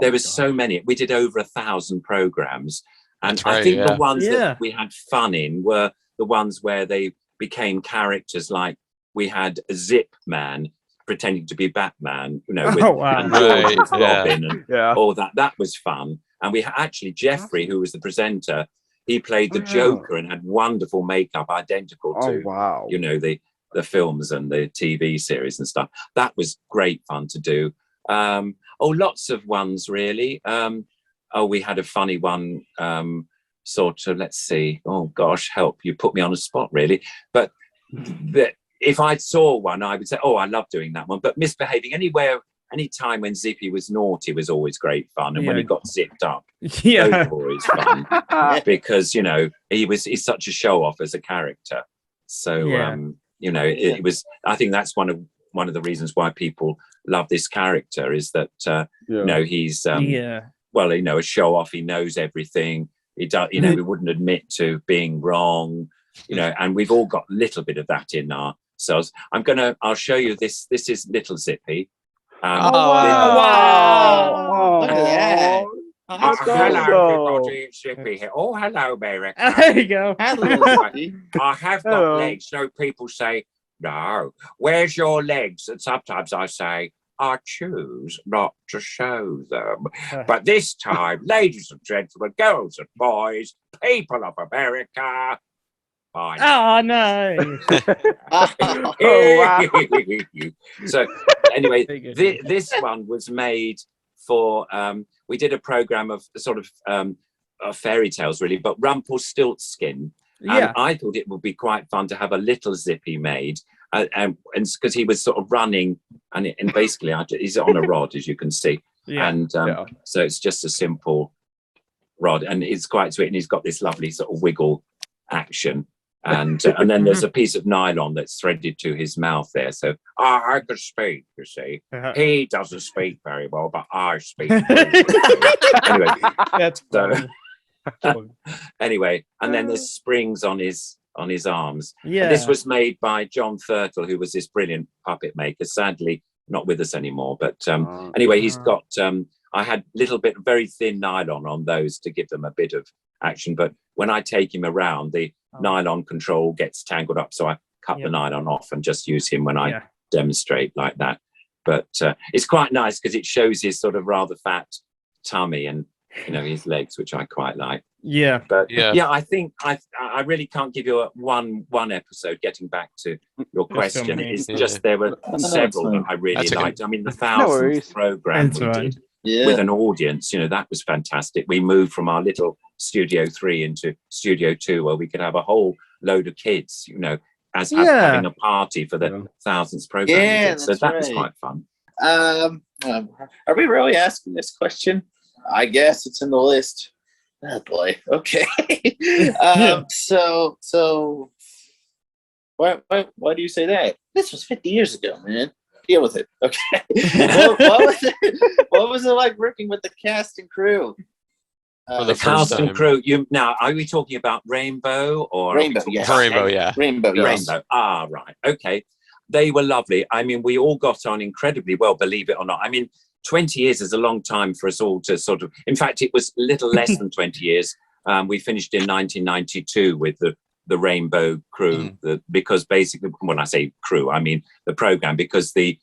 Speaker 5: there were so many. We did over 1,000 programs, and I think the ones that we had fun in were the ones where they became characters. Like we had a Zip Man pretending to be Batman, with and George was Robin and all that. That was fun. And we actually, Jeffrey, who was the presenter, he played the Joker and had wonderful makeup identical to, the films and the TV series and stuff. That was great fun to do. Lots of ones, really. We had a funny one, sort of, let's see. Oh, gosh, help. You put me on a spot, really. But if I saw one, I would say, I love doing that one. But misbehaving any time when Zippy was naughty was always great fun, and when he got zipped up, those were always fun because he's such a show off as a character. So it was. I think that's one of the reasons why people love this character is that he's well, a show off. He knows everything. He does, he wouldn't admit to being wrong, and we've all got a little bit of that in ourselves. I'll show you this. This is little Zippy.
Speaker 3: Wow. Look at that.
Speaker 5: Hello, everybody. It's Zippy here. Oh, hello, America.
Speaker 2: There you go.
Speaker 3: Hello, Zippy.
Speaker 5: I have got legs. So people say, no, where's your legs? And sometimes I say, I choose not to show them. But this time, ladies and gentlemen, girls and boys, people of America, fine.
Speaker 2: Oh, no.
Speaker 4: Wow.
Speaker 5: So anyway, this one was made for, we did a program of sort of fairy tales, really, but Rumpelstiltskin. And I thought it would be quite fun to have a little Zippy made. And because he was sort of running, and basically he's on a rod, as you can see. And so it's just a simple rod, and it's quite sweet. And he's got this lovely sort of wiggle action. And then there's a piece of nylon that's threaded to his mouth there. So I could speak, you see. He doesn't speak very well, but I speak. Anyway,
Speaker 2: that's
Speaker 5: so, anyway, and then there's springs on his arms.
Speaker 2: Yeah.
Speaker 5: And this was made by John Thurtle, who was this brilliant puppet maker. Sadly, not with us anymore. But anyway, he's got. I had very thin nylon on those to give them a bit of action. But when I take him around, the nylon control gets tangled up, so I cut the nylon off and just use him when I demonstrate like that. But it's quite nice because it shows his sort of rather fat tummy and his legs, which I quite like. But I think I really can't give you a one episode. Getting back to your question, it's just there were several that I really liked. I mean, the 1000th program we did with an audience, that was fantastic. We moved from our little Studio 3 into Studio 2, where we could have a whole load of kids, as having a party for the 1000th program.
Speaker 3: Yeah,
Speaker 5: so that was quite fun.
Speaker 3: Are we really asking this question? I guess it's in the list. Oh boy. Okay. So why do you say that? This was 50 years ago, man. Deal with it. Okay. What was it like working with the cast and crew?
Speaker 5: The cast and crew. Now, are we talking about Rainbow or
Speaker 3: Rainbow? Yes.
Speaker 1: Rainbow, yeah.
Speaker 3: Rainbow. Yes.
Speaker 5: Rainbow. Ah, right. Okay. They were lovely. I mean, we all got on incredibly well, believe it or not. I mean, 20 years is a long time for us all to sort of, in fact, it was a little less than 20 years. We finished in 1992 with the Rainbow crew, because basically, when I say crew, I mean the program, because the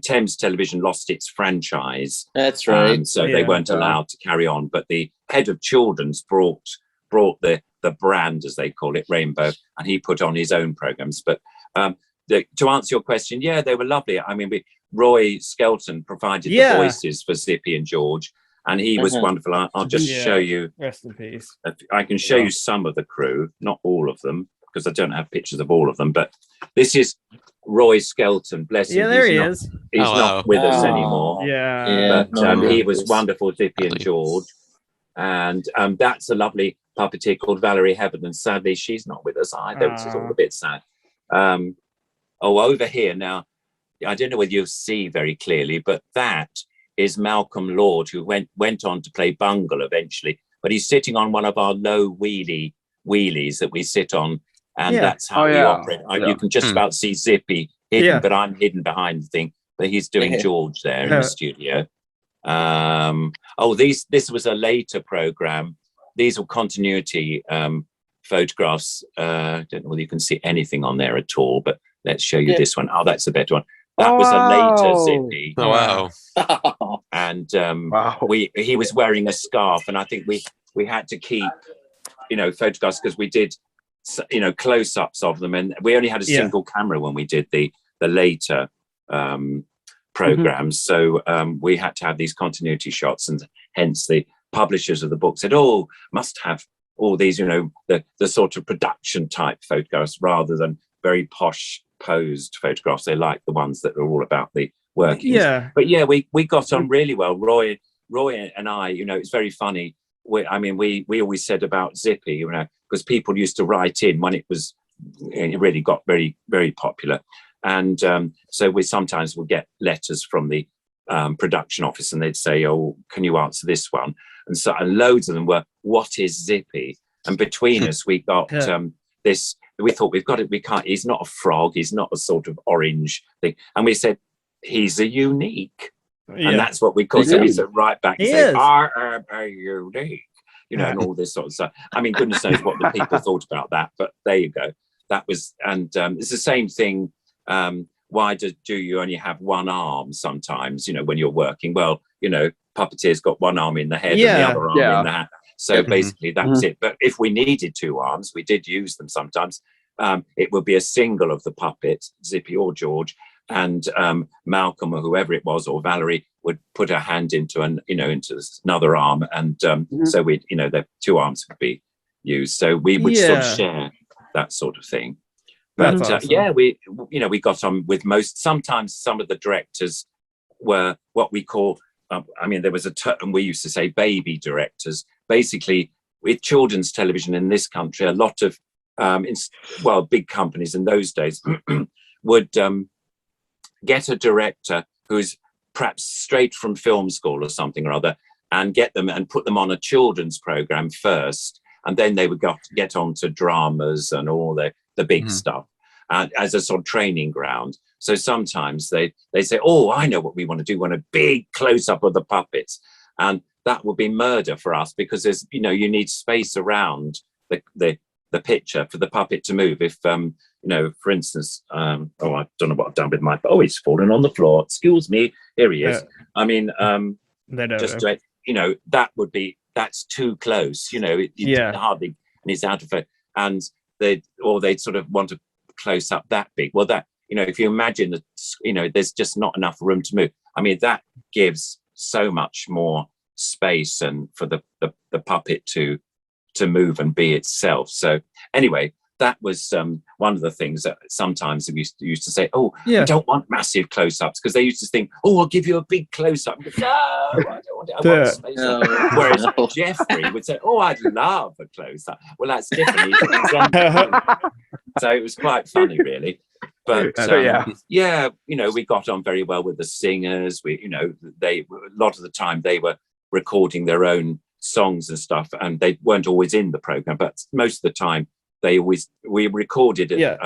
Speaker 5: Thames Television lost its franchise.
Speaker 3: That's right.
Speaker 5: So they weren't allowed to carry on. But the head of children's brought the brand, as they call it, Rainbow, and he put on his own programs. But to answer your question, they were lovely. I mean, Roy Skelton provided the voices for Zippy and George, and he was wonderful. I'll just show you.
Speaker 2: Rest in peace.
Speaker 5: I can show you some of the crew, not all of them, because I don't have pictures of all of them. But this is Roy Skelton. Bless him.
Speaker 2: Yeah, there he is.
Speaker 5: He's not with us anymore. But he was wonderful, Zippy and George. And that's a lovely puppeteer called Valerie Heaven, and sadly she's not with us either, which is all a bit sad. Over here now, I don't know whether you'll see very clearly, but that is Malcolm Lord, who went on to play Bungle eventually. But he's sitting on one of our low wheelies that we sit on, and that's how we operate. You can just about see Zippy hidden, but I'm hidden behind the thing. But he's doing George there in the studio. This was a later program. These were continuity photographs. I don't know whether you can see anything on there at all, but let's show you this one. Oh, that's a better one. That was a later Zippy.
Speaker 1: Oh, wow.
Speaker 5: And he was wearing a scarf, and I think we had to keep, photographs, because we did, close-ups of them, and we only had a single camera when we did the later programs. So we had to have these continuity shots, and hence the publishers of the book said, must have all these, the sort of production type photographs rather than very posh posed photographs. They like the ones that are all about the workings. But we got on really well. Roy and I, it's very funny. We always said about Zippy, because people used to write in when it really got very, very popular. And so we sometimes would get letters from the production office, and they'd say, "Oh, can you answer this one?" And loads of them were, "What is Zippy?" And between us, we got this. We thought we've got it. We can't. He's not a frog. He's not a sort of orange thing. And we said, "He's a unique," and that's what we called. So we said right back and say, "I am a unique," and all this sort of stuff. I mean, goodness knows what the people thought about that, but there you go. That was, and it's the same thing. Why do you only have one arm sometimes, when you're working? Well, Puppeteer's got one arm in the head and the other arm in the hand. So basically that's it. But if we needed two arms, we did use them sometimes. It would be a single of the puppet, Zippy or George, and Malcolm or whoever it was, or Valerie, would put her hand into into another arm. And so the two arms would be used. So we would sort of share that sort of thing. But awesome. We got on with most. Sometimes some of the directors were what we call, there was a term we used to say, baby directors. Basically, with children's television in this country, a lot of, big companies in those days would get a director who's perhaps straight from film school or something or other, and get them and put them on a children's program first. And then they would get on to dramas and all the big stuff as a sort of training ground. So sometimes they say, "Oh, I know what we want to do. We want a big close-up of the puppets." And that would be murder for us, because there's, you need space around the picture for the puppet to move. If, for instance, I don't know what I've done with my, it's fallen on the floor. Excuse me. Here he is. That would be, that's too close, hardly, and he's out of it. And they'd sort of want to close up that big. Well, that, if you imagine that, there's just not enough room to move. That gives so much more space and for the puppet to move and be itself. So anyway, that was one of the things that sometimes we used to say, we don't want massive close-ups, because they used to think, I'll give you a big close-up. No, I don't want it. I want space. Whereas Jeffrey would say, I'd love a close-up. Well, that's different. So it was quite funny, really. But we got on very well with the singers. A lot of the time they were recording their own songs and stuff, and they weren't always in the program, but most of the time we recorded it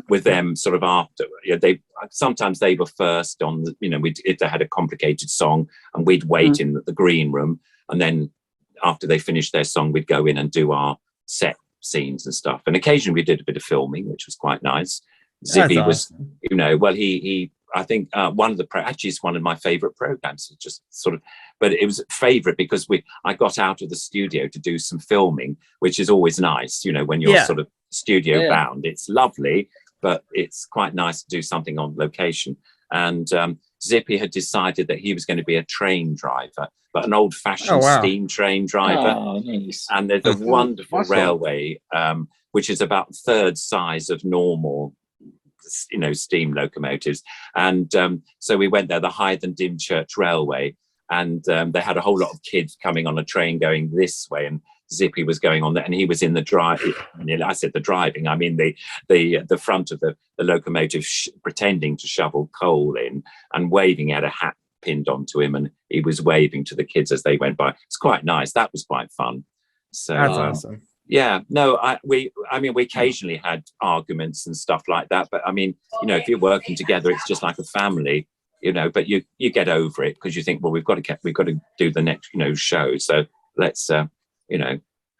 Speaker 5: with them sort of after. Sometimes they were first on if they had a complicated song, and we'd wait in the green room, and then after they finished their song, we'd go in and do our set scenes and stuff. And occasionally we did a bit of filming, which was quite nice. Zippy was, he I think actually it's one of my favorite programs. It's just sort of, but it was favorite because I got out of the studio to do some filming, which is always nice. When you're sort of studio bound, it's lovely, but it's quite nice to do something on location. And Zippy had decided that he was going to be a train driver, but an old-fashioned steam train driver.
Speaker 3: Oh, nice.
Speaker 5: And there's a wonderful railway, which is about a third size of normal steam locomotives. And so we went there, the Hythe and Dymchurch Railway, and they had a whole lot of kids coming on a train going this way, and Zippy was going on there, and he was in the driving. I said the driving, I mean the front of the locomotive, pretending to shovel coal in and waving. He had a hat pinned onto him, and he was waving to the kids as they went by. It's quite nice. That was quite fun. So
Speaker 2: that's awesome.
Speaker 5: Yeah, no, we occasionally had arguments and stuff like that, but if you're working together, it's just like a family, but you get over it, because you think, well, we've got to do the next, show. So let's,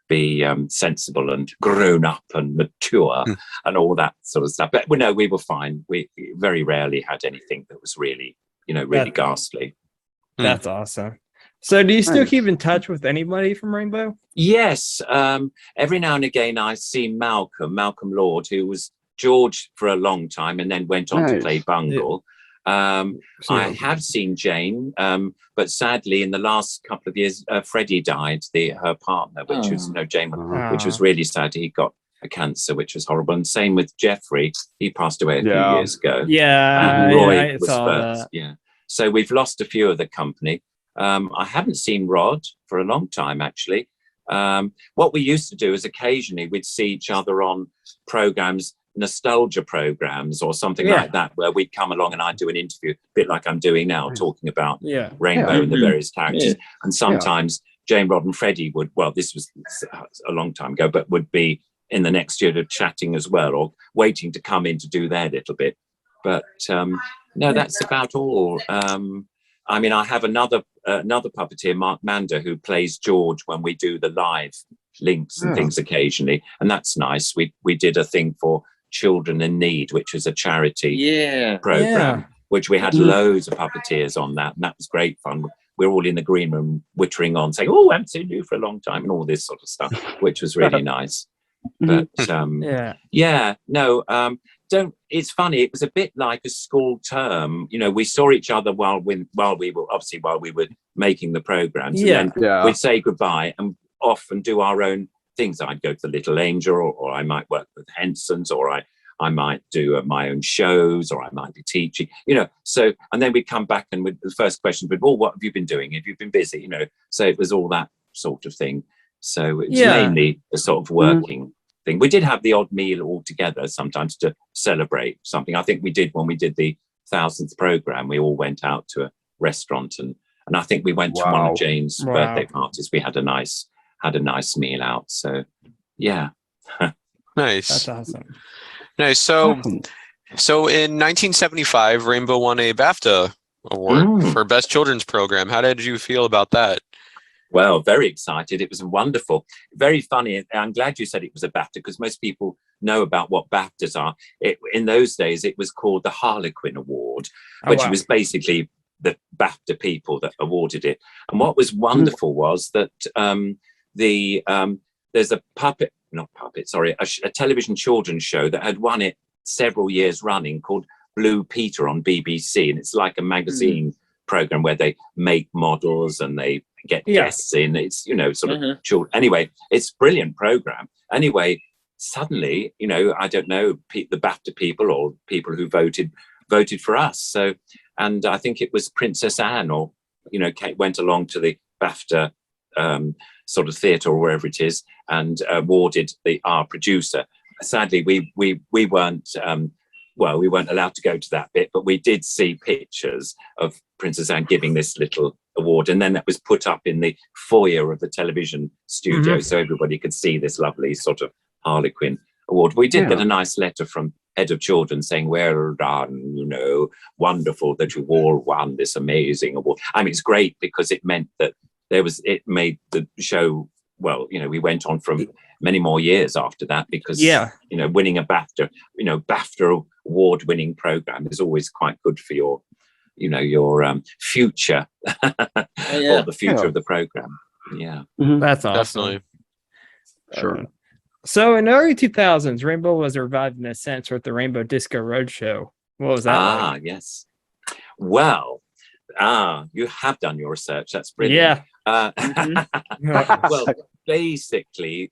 Speaker 5: be sensible and grown up and mature and all that sort of stuff. But we were fine. We very rarely had anything that was really, really ghastly.
Speaker 2: That's awesome. So do you still keep in touch with anybody from Rainbow? Yes.
Speaker 5: Every now and again, I see Malcolm Lord, who was George for a long time and then went on to play Bingel. I have seen Jane, but sadly, in the last couple of years, Freddie died, her partner, which was, Jane, which was really sad. He got a cancer, which was horrible. And same with Jeffrey. He passed away a few years ago.
Speaker 2: Yeah.
Speaker 5: Roy was first. Yeah. So we've lost a few of the company. I haven't seen Rod for a long time, actually. What we used to do is occasionally we'd see each other on programs nostalgia programs or something like that, where we'd come along and I'd do an interview, a bit like I'm doing now, talking about Rainbow and the various characters. And sometimes Jane, Rod and Freddie would, well, this was a long time ago, but would be in the next year chatting as well, or waiting to come in to do their little bit. But no, that's about all. I mean, I have another puppeteer, Mark Mander, who plays George when we do the live links and things occasionally, and that's nice. We did a thing for Children in Need, which was a charity program, which we had loads of puppeteers on that, and that was great fun. We're all in the green room wittering on, saying, "Oh, I haven't seen you for a long time," and all this sort of stuff, which was really nice. But it's funny, it was a bit like a school term. You know, we saw each other while we were making the programs, and then we'd say goodbye and off and do our own things. I'd go to the Little Angel, or I might work with Henson's, or I might do my own shows, or I might be teaching, you know. So, and then we'd come back and the first question would be, "Well, what have you been doing? Have you been busy?" You know, so it was all that sort of thing. So it's mainly a sort of working thing. We did have the odd meal all together sometimes to celebrate something. I think we did when we did the 1000th program. We all went out to a restaurant, and I think we went to one of Jane's birthday parties. We had a nice meal out. So yeah.
Speaker 1: Nice.
Speaker 2: That's awesome.
Speaker 1: Nice. So in 1975, Rainbow won a BAFTA award for Best Children's Program. How did you feel about that?
Speaker 5: Well, very excited. It was wonderful. Very funny. I'm glad you said it was a BAFTA, because most people know about what BAFTAs are. In those days, it was called the Harlequin Award, which was basically the BAFTA people that awarded it. And what was wonderful was that there's a television children's show that had won it several years running, called Blue Peter on BBC. And it's like a magazine program where they make models and they get guests in. It's, you know, sort of children. Anyway, it's a brilliant program. Anyway, suddenly, you know, I don't know, the BAFTA people or people who voted for us. So, and I think it was Princess Anne, or, you know, Kate went along to the BAFTA sort of theatre or wherever it is, and awarded our producer. Sadly, we weren't we weren't allowed to go to that bit, but we did see pictures of Princess Anne giving this little award, and then that was put up in the foyer of the television studio, so everybody could see this lovely sort of Harlequin award. We did get a nice letter from Head of Children saying, "Well done, you know, wonderful that you all won this amazing award." I mean, it's great because it meant that it made the show, well, you know, we went on from many more years after that, because, you know, winning a BAFTA, you know, BAFTA award-winning program is always quite good for your, you know, your future or the future of the program. Yeah.
Speaker 2: That's awesome.
Speaker 1: Definitely.
Speaker 4: Sure.
Speaker 2: So in the early 2000s, Rainbow was revived in a sense with the Rainbow Disco Roadshow. What was that like?
Speaker 5: Yes. Well, you have done your research. That's brilliant. Well, basically,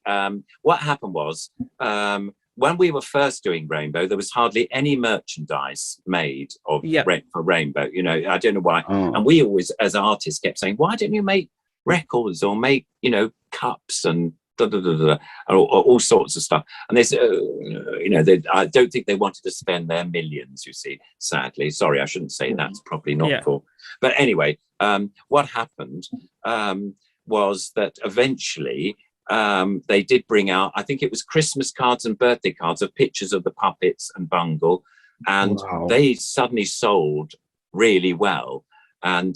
Speaker 5: what happened was, when we were first doing Rainbow, there was hardly any merchandise made for Rainbow. You know, I don't know why. And we always, as artists, kept saying, "Why don't you make records or make, you know, cups and all sorts of stuff?" And they said, you know, I don't think they wanted to spend their millions, you see, sadly. Sorry, I shouldn't say that. It's probably not for. But anyway, what happened was that eventually they did bring out, I think it was Christmas cards and birthday cards of pictures of the puppets and Bingel, and they suddenly sold really well. And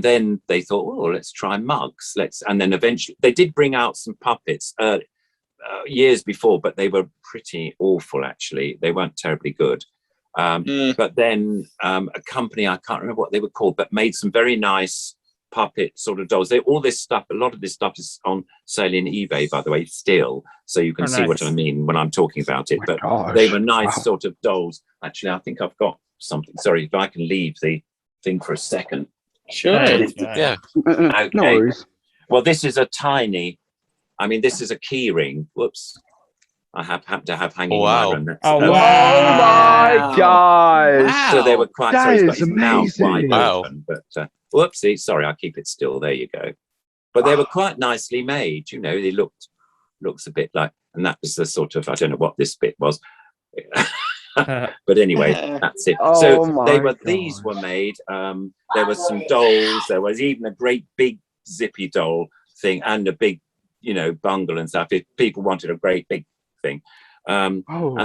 Speaker 5: then they thought, "Oh, let's try mugs." And then eventually they did bring out some puppets years before, but they were pretty awful, actually. They weren't terribly good. But then a company, I can't remember what they were called, but made some very nice puppet sort of dolls. All this stuff, a lot of this stuff is on sale in eBay, by the way, still. So you can see what I mean when I'm talking about it. But they were nice sort of dolls. Actually, I think I've got something. Sorry, if I can leave the thing for a second.
Speaker 3: Sure.
Speaker 1: Yeah.
Speaker 5: Okay.
Speaker 4: No worries.
Speaker 5: Well, this is this is a key ring. Whoops. I happen to have hanging in my room.
Speaker 2: Oh,
Speaker 4: Oh my gosh.
Speaker 5: So they were quite
Speaker 4: That
Speaker 5: sorry,
Speaker 4: is
Speaker 5: it's now
Speaker 4: amazing.
Speaker 5: wide open, but whoopsie, sorry, I'll keep it still. There you go. But they were quite nicely made, you know, they looks a bit like, and that was the sort of, I don't know what this bit was. But anyway, that's it.
Speaker 4: Oh
Speaker 5: So
Speaker 4: my
Speaker 5: these were
Speaker 4: gosh.
Speaker 5: made. There was some dolls. There was even a great big Zippy doll thing and a big, bungle and stuff. If people wanted a great big thing. And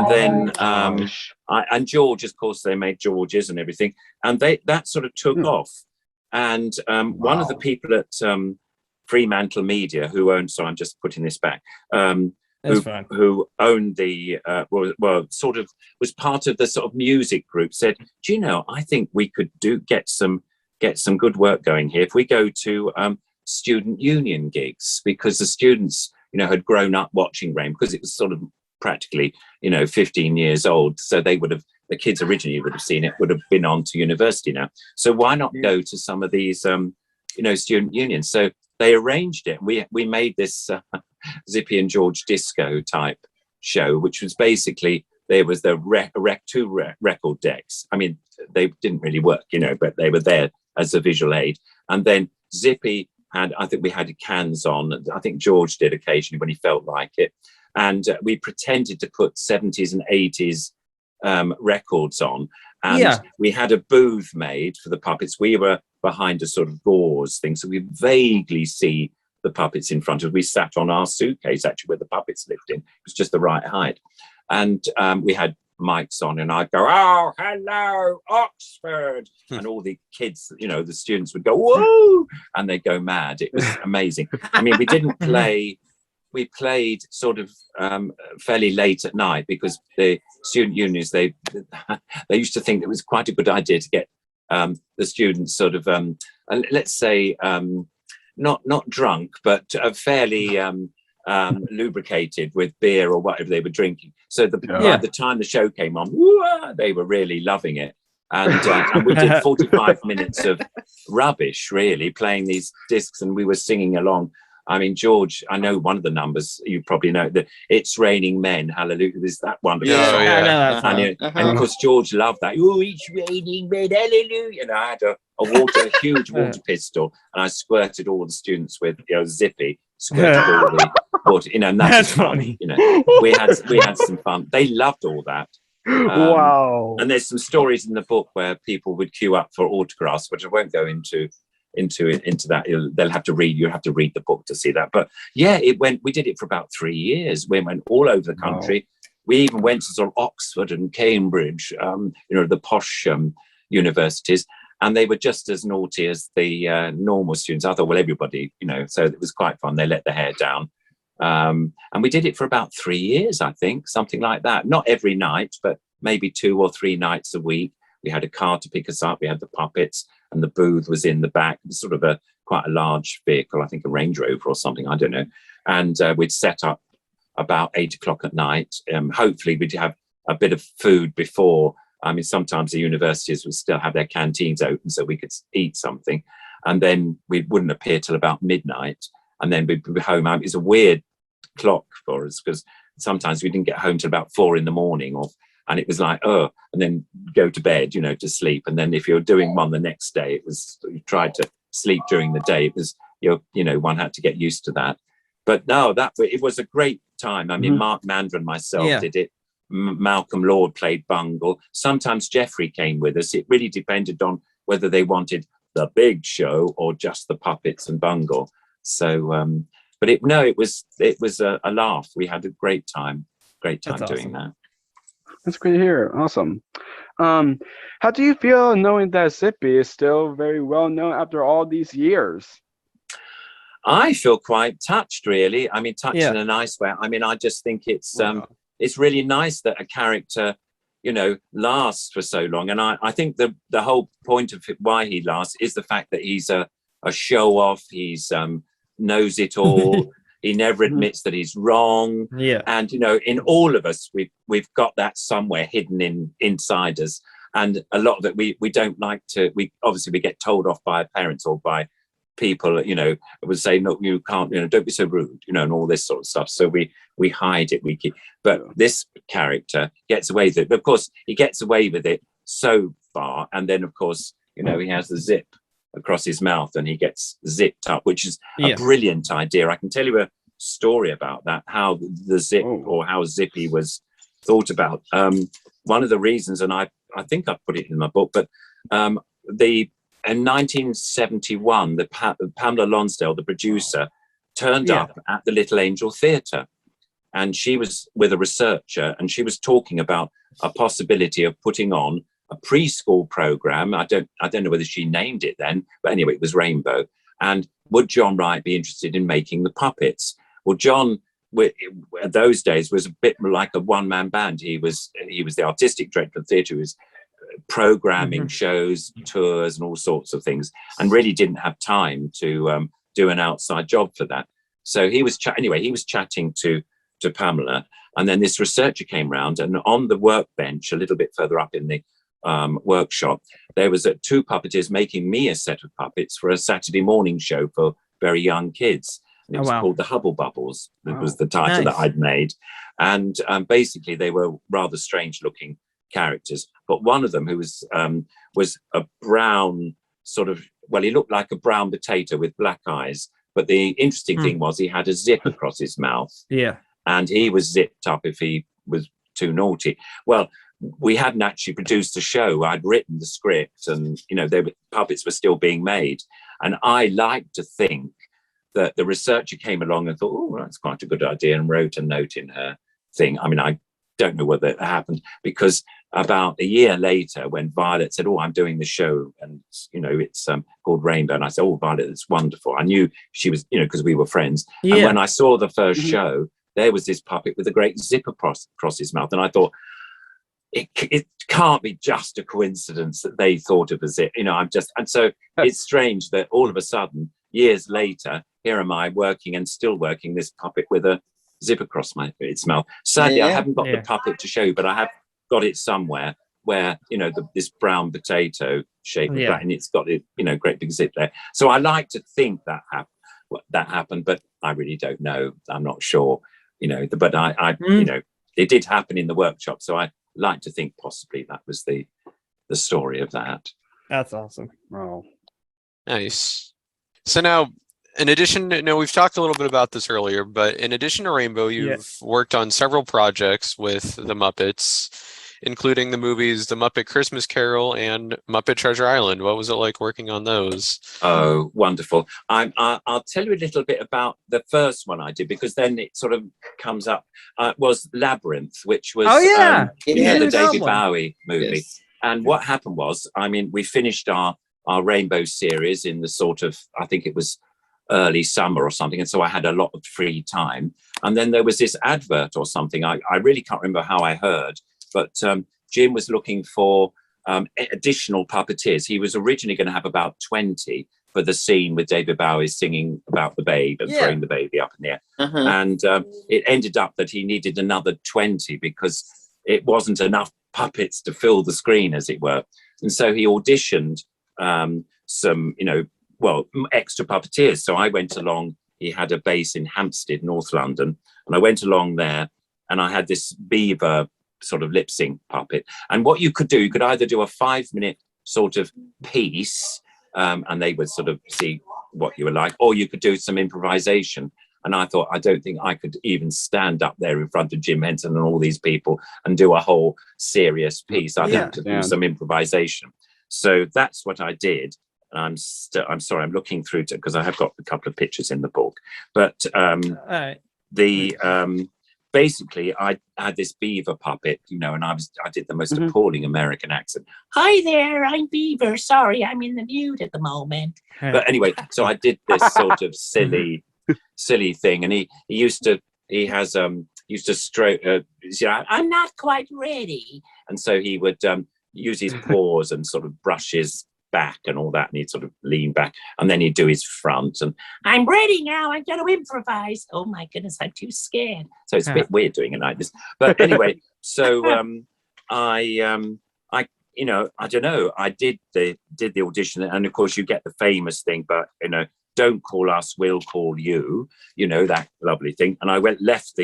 Speaker 5: then and George, of course, they made George's and everything, and that sort of took off. And one of the people at Fremantle Media who owned, so I'm just putting this back, who owned the sort of was part of the sort of music group, said, do you know, I think we could get some good work going here if we go to student union gigs, because the students had grown up watching Rain, because it was sort of practically 15 years old, so the kids originally would have seen it, would have been on to university now, so why not go to some of these student unions? So they arranged it. We made this Zippy and George disco type show, which was basically, there was the two record decks. I mean, they didn't really work, but they were there as a visual aid. And then Zippy had, I think we had cans on. I think George did occasionally when he felt like it. And we pretended to put 70s and 80s records on. And we had a booth made for the puppets. We were behind a sort of gauze thing, so we vaguely see the puppets in front of us. We sat on our suitcase, actually, where the puppets lived in. It was just the right height. And we had mics on, and I'd go, oh, hello, Oxford. And all the kids, the students would go, whoa, and they'd go mad. It was amazing. I mean, we didn't play... We played sort of fairly late at night, because the student unions, they used to think it was quite a good idea to get the students sort of, let's say, not drunk, but fairly lubricated with beer or whatever they were drinking. So by the time the show came on, they were really loving it. And we did 45 minutes of rubbish, really, playing these discs, and we were singing along. I mean, George, I know one of the numbers, you probably know, that It's Raining Men, Hallelujah. There's that wonderful song. And of course, George loved that. Oh, it's raining men, hallelujah. And I had a huge water pistol, and I squirted all the students with, Zippy, squirted all the water, and that's funny. We had some fun. They loved all that.
Speaker 4: Wow.
Speaker 5: And there's some stories in the book where people would queue up for autographs, which I won't go into that. They'll have to read. You have to read the book to see that. But we did it for about 3 years. We went all over the country. We even went to sort of Oxford and Cambridge, the posh universities, and they were just as naughty as the normal students. I thought, well, everybody, so it was quite fun. They let the hair down, and we did it for about 3 years, I think, something like that. Not every night, but maybe 2 or 3 nights a week. We had a car to pick us up. We had the puppets, and the booth was in the back. It was sort of quite a large vehicle, I think a Range Rover or something, I don't know. And we'd set up about 8 o'clock at night. Hopefully we'd have a bit of food before. I mean, sometimes the universities would still have their canteens open, so we could eat something. And then we wouldn't appear till about midnight. And then we'd be home. It was a weird clock for us, because sometimes we didn't get home till about 4 in the morning, and it was like, and then go to bed, to sleep. And then if you're doing one the next day, you tried to sleep during the day. It was, one had to get used to that. But no, it was a great time. I mean, Mark Mander and myself did it. Malcolm Lord played Bungle. Sometimes Jeffrey came with us. It really depended on whether they wanted the big show or just the puppets and Bungle. So, but it was a laugh. We had a great time doing that.
Speaker 4: That's great to hear. Awesome. How do you feel knowing that Zippy is still very well known after all these years?
Speaker 5: I feel quite touched, really. I mean, touched in a nice way. I mean, I just think it's really nice that a character, lasts for so long. And I think the whole point of why he lasts is the fact that he's a show off. He's knows it all. He never admits that he's wrong. Yeah. And, in all of us, we've got that somewhere hidden inside us. And a lot of it, we don't like to, we get told off by our parents or by people, would say, no, you can't, don't be so rude, and all this sort of stuff. So we hide it. But this character gets away with it. But of course, he gets away with it so far. And then, of course, he has the zip across his mouth and he gets zipped up, which is a brilliant idea. I can tell you a story about that, how the zip or how Zippy was thought about. One of the reasons, and I think I put it in my book, but in 1971, Pamela Lonsdale, the producer, turned up at the Little Angel Theatre, and she was with a researcher, and she was talking about a possibility of putting on a preschool program. I don't know whether she named it then, but anyway, it was Rainbow. And would John Wright be interested in making the puppets? Well, John, those days, was a bit like a one-man band. He was the artistic director of the theatre. He was programming shows, tours, and all sorts of things, and really didn't have time to do an outside job for that. So he was chatting to Pamela, and then this researcher came round, and on the workbench a little bit further up in the workshop, there was two puppeteers making me a set of puppets for a Saturday morning show for very young kids. And it was called the Hubble Bubbles. That was the title that I'd made. And basically they were rather strange looking characters. But one of them, who was a brown sort of, well, he looked like a brown potato with black eyes. But the interesting thing was he had a zip across his mouth. Yeah. And he was zipped up if he was too naughty. Well, we hadn't actually produced a show. I'd written the script, and puppets were still being made. And I like to think that the researcher came along and thought, oh, that's quite a good idea, and wrote a note in her thing. I mean, I don't know whether it happened, because about a year later, when Violet said, oh, I'm doing the show, and it's called Rainbow, and I said, oh, Violet, it's wonderful. I knew she was, because we were friends. Yeah. And when I saw the first show, there was this puppet with a great zip across his mouth, and I thought, it can't be just a coincidence that they thought of a zip. And so it's strange that all of a sudden, years later, here am I still working this puppet with a zip across its mouth. Sadly, I haven't got the puppet to show you, but I have got it somewhere where, this brown potato shape, and it's got it, great big zip there. So I like to think that happened, but I really don't know. I'm not sure, but I it did happen in the workshop. So I like to think possibly that was the story of that.
Speaker 2: That's awesome.
Speaker 4: Oh,
Speaker 1: nice. So now, in addition, we've talked a little bit about this earlier, but in addition to Rainbow, you've worked on several projects with the Muppets, including the movies The Muppet Christmas Carol and Muppet Treasure Island. What was it like working on those?
Speaker 5: Oh, wonderful. I'll tell you a little bit about the first one I did, because then it sort of comes up. Was Labyrinth, which was the David Bowie movie. Yes. And what happened was, we finished our Rainbow series in the sort of, I think it was early summer or something, and so I had a lot of free time. And then there was this advert or something. I really can't remember how I heard, but Jim was looking for additional puppeteers. He was originally going to have about 20 for the scene with David Bowie singing about the babe and throwing the baby up in the air. And it ended up that he needed another 20 because it wasn't enough puppets to fill the screen, as it were. And so he auditioned some, extra puppeteers. So I went along. He had a base in Hampstead, North London, and I went along there, and I had this beaver sort of lip sync puppet. And what you could do, you could either do a 5-minute sort of piece, and they would sort of see what you were like, or you could do some improvisation. And I thought, I don't think I could even stand up there in front of Jim Henson and all these people and do a whole serious piece. I'd have to do some improvisation. So that's what I did. I'm sorry, I'm looking through to, because I have got a couple of pictures in the book. But basically I had this beaver puppet, and I did the most appalling American accent. Hi there, I'm Beaver. Sorry, I'm in the mute at the moment. But anyway, so I did this sort of silly thing, and he used to stroke. I'm not quite ready, and so he would use his paws and sort of brush his back and all that, and he'd sort of lean back, and then he'd do his front, and I'm ready now, I'm going to improvise. Oh my goodness, I'm too scared. So it's a bit weird doing it like this, but anyway, so I don't know, I did the audition, and of course you get the famous thing, but don't call us, we'll call you, that lovely thing. And I left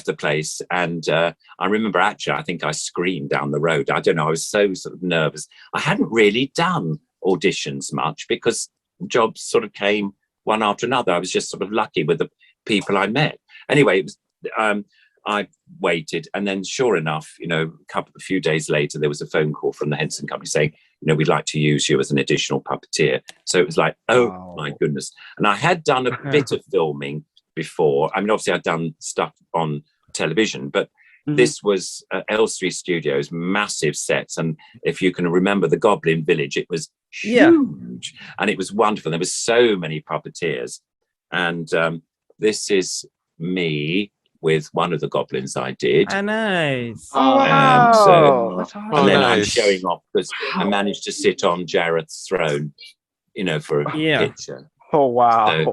Speaker 5: the place, and I remember actually, I think I screamed down the road. I don't know, I was so sort of nervous. I hadn't really done auditions much because jobs sort of came one after another. I was just sort of lucky with the people I met. Anyway, it was, I waited, and then sure enough, a few days later, there was a phone call from the Henson Company saying, we'd like to use you as an additional puppeteer. So it was like, oh my goodness. And I had done a bit of filming before. I mean, obviously I'd done stuff on television, but this was Elstree Studios, massive sets. And if you can remember the Goblin Village, it was huge and it was wonderful. There were so many puppeteers. And this is me with one of the goblins I did.
Speaker 2: Oh, nice.
Speaker 4: Oh, wow.
Speaker 5: And then I'm showing off because I managed to sit on Jareth's throne, for a picture.
Speaker 4: Oh, wow.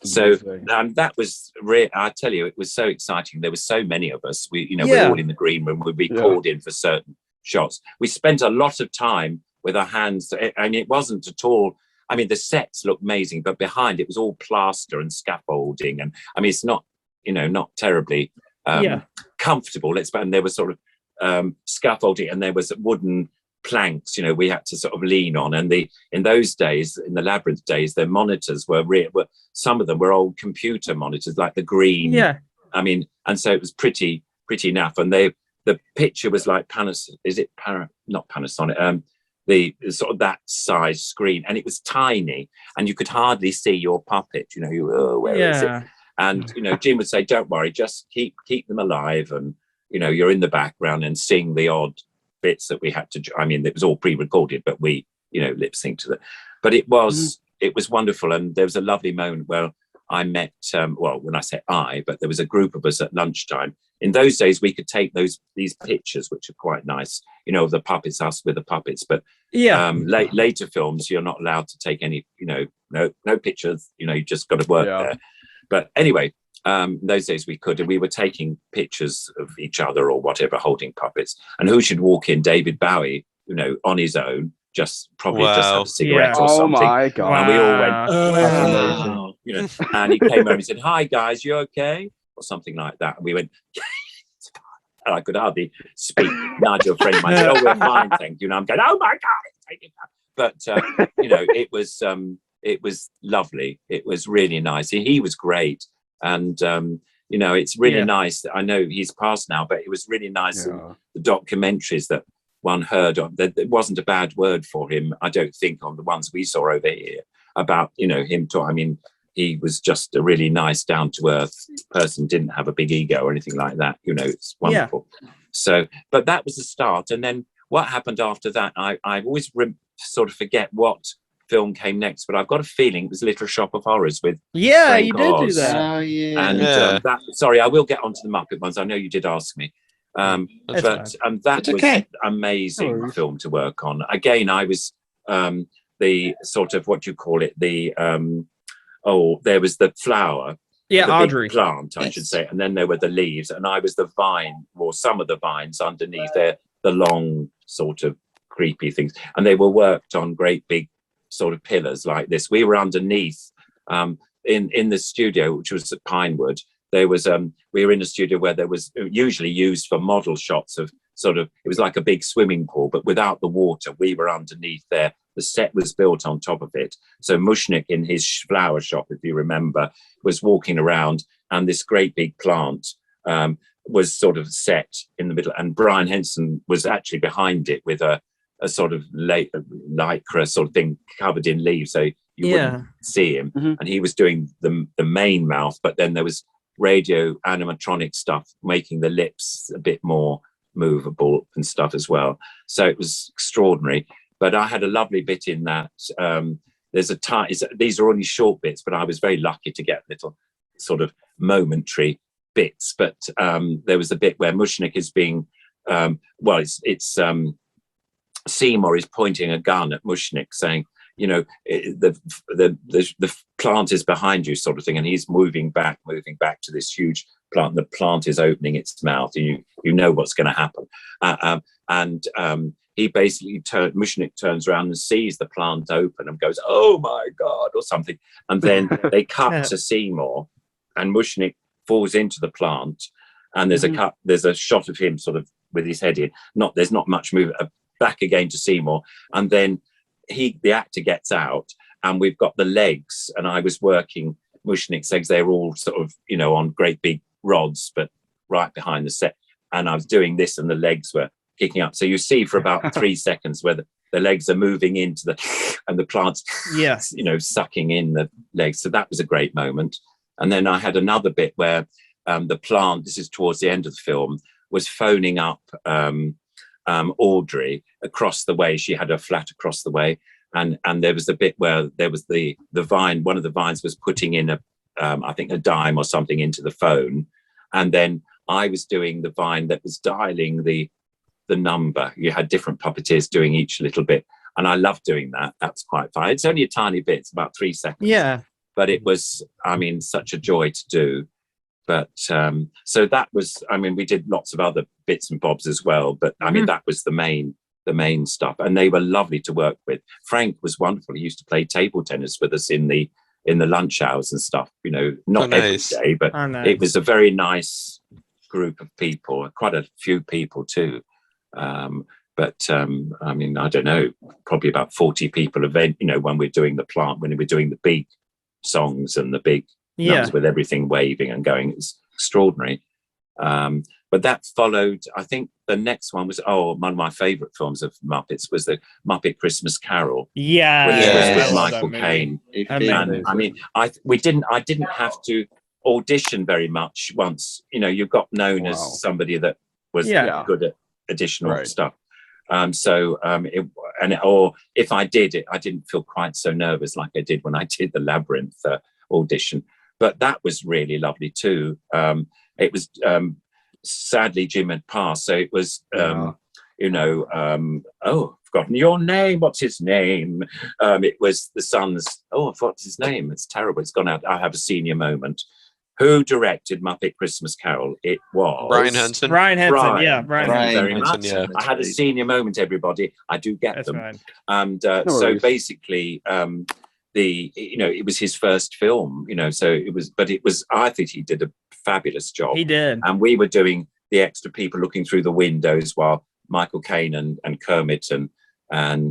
Speaker 5: So that was I tell you, it was so exciting. There were so many of us. We're all in the green room. We'd be called in for certain shots. We spent a lot of time with our hands, and it wasn't at all. I mean, the sets looked amazing, but behind it was all plaster and scaffolding, and I mean, it's not not terribly comfortable. And there was sort of scaffolding, and there was wooden planks we had to sort of lean on, and in those days, in the Labyrinth days, their monitors were some of them were old computer monitors, like the green. I mean, and so it was pretty naff, and the picture was like not Panasonic, the sort of that size screen, and it was tiny, and you could hardly see your puppet. Where is it? And Jim would say, "Don't worry, just keep them alive, and you're in the background and sing the odd bits that we had to." I mean, it was all pre-recorded, but we lip sync to that. But it was wonderful, and there was a lovely moment where I met. When I say but there was a group of us at lunchtime. In those days, we could take these pictures, which are quite nice, of the puppets, us with the puppets. But later films, you're not allowed to take any, no pictures. You just got to work there. But anyway, in those days we could, and we were taking pictures of each other or whatever, holding puppets. And who should walk in? David Bowie, on his own, just had a cigarette or something. Oh my God! And we all went, and he came over and said, "Hi guys, you okay?" or something like that. And we went, and I could hardly speak. Nigel, a friend of mine, said, "Oh, we're fine, thank you." And I'm going, "Oh my God!" But it was lovely. It was really nice. He was great. And, it's really nice. I know he's passed now, but it was really nice. The documentaries that one heard of, there wasn't a bad word for him, I don't think, on the ones we saw over here about, him talking. I mean, he was just a really nice, down-to-earth person, didn't have a big ego or anything like that. It's wonderful. So, but that was the start. And then what happened after that, I always sort of forget what film came next, but I've got a feeling it was Little Shop of Horrors with Frank
Speaker 2: you did
Speaker 5: Oz.
Speaker 2: do that.
Speaker 5: Oh, and sorry, I will get onto the Muppet ones. I know you did ask me, that was an amazing film to work on. Again, I was the sort of, what do you call it, the there was the flower, the
Speaker 2: Audrey
Speaker 5: big plant, I should say, and then there were the leaves, and I was the vine, or some of the vines underneath there, the long sort of creepy things, and they were worked on great big sort of pillars like this. We were underneath in the studio, which was at Pinewood. There was we were in a studio where there was usually used for model shots of sort of, it was like a big swimming pool, but without the water. We were underneath there. The set was built on top of it. So Mushnik, in his flower shop, if you remember, was walking around, and this great big plant was sort of set in the middle, and Brian Henson was actually behind it with a sort of lycra sort of thing covered in leaves, so you wouldn't see him. And he was doing the main mouth, but then there was radio animatronic stuff making the lips a bit more movable and stuff as well. So it was extraordinary. But I had a lovely bit in that. There's these are only short bits, but I was very lucky to get little sort of momentary bits. But there was a bit where Mushnik is being Seymour is pointing a gun at Mushnik, saying, the plant is behind you, sort of thing, and he's moving back to this huge plant. The plant is opening its mouth, and you know what's going to happen. He basically Mushnik turns around and sees the plant open and goes, "Oh my God," or something, and then they cut to Seymour, and Mushnik falls into the plant, and there's a shot of him sort of with his head in. There's not much movement. Back again to Seymour, and then the actor gets out, and we've got the legs, and I was working Mushnik's legs. They're all sort of on great big rods, but right behind the set, and I was doing this and the legs were kicking up. So you see for about 3 seconds where the legs are moving into and the plants, sucking in the legs. So that was a great moment. And then I had another bit where the plant, this is towards the end of the film, was phoning up Audrey across the way. She had a flat across the way. And there was a bit where there was the vine, one of the vines was putting in I think a dime or something into the phone. And then I was doing the vine that was dialing the number. You had different puppeteers doing each little bit. And I loved doing that. That's quite fun. It's only a tiny bit, it's about 3 seconds.
Speaker 2: Yeah.
Speaker 5: But it was, such a joy to do. But so that was, we did lots of other bits and bobs as well. But that was the main stuff. And they were lovely to work with. Frank was wonderful. He used to play table tennis with us in the lunch hours and stuff, not every day, but it was a very nice group of people, quite a few people too. But I don't know, probably about 40 people event, when we're doing the plant, when we're doing the big songs and the big numbers with everything waving and going. It's extraordinary. But that followed, I think the next one was, one of my favorite films of Muppets was the Muppet Christmas Carol.
Speaker 2: Yeah.
Speaker 5: Which was with
Speaker 2: I
Speaker 5: Michael Caine.
Speaker 2: And
Speaker 5: I didn't have to audition very much once, you got known as somebody that was good at additional stuff. Or if I did it, I didn't feel quite so nervous like I did when I did the Labyrinth audition. But that was really lovely too. It was sadly Jim had passed, so it was I've forgotten your name. What's his name? It was the son's. What's his name? It's terrible. It's gone out. I have a senior moment. Who directed Muppet Christmas Carol? It was
Speaker 1: Brian Henson.
Speaker 2: Brian Henson, yeah.
Speaker 5: Thank you very much.
Speaker 1: Yeah.
Speaker 5: I had a senior moment, everybody. I do get
Speaker 2: That's
Speaker 5: them.
Speaker 2: right.
Speaker 5: And
Speaker 4: No
Speaker 5: so
Speaker 4: worries.
Speaker 5: basically, it was his first film, so it was, but it was, I think he did a fabulous job.
Speaker 2: He did.
Speaker 5: And we were doing the extra people looking through the windows while Michael Caine and Kermit and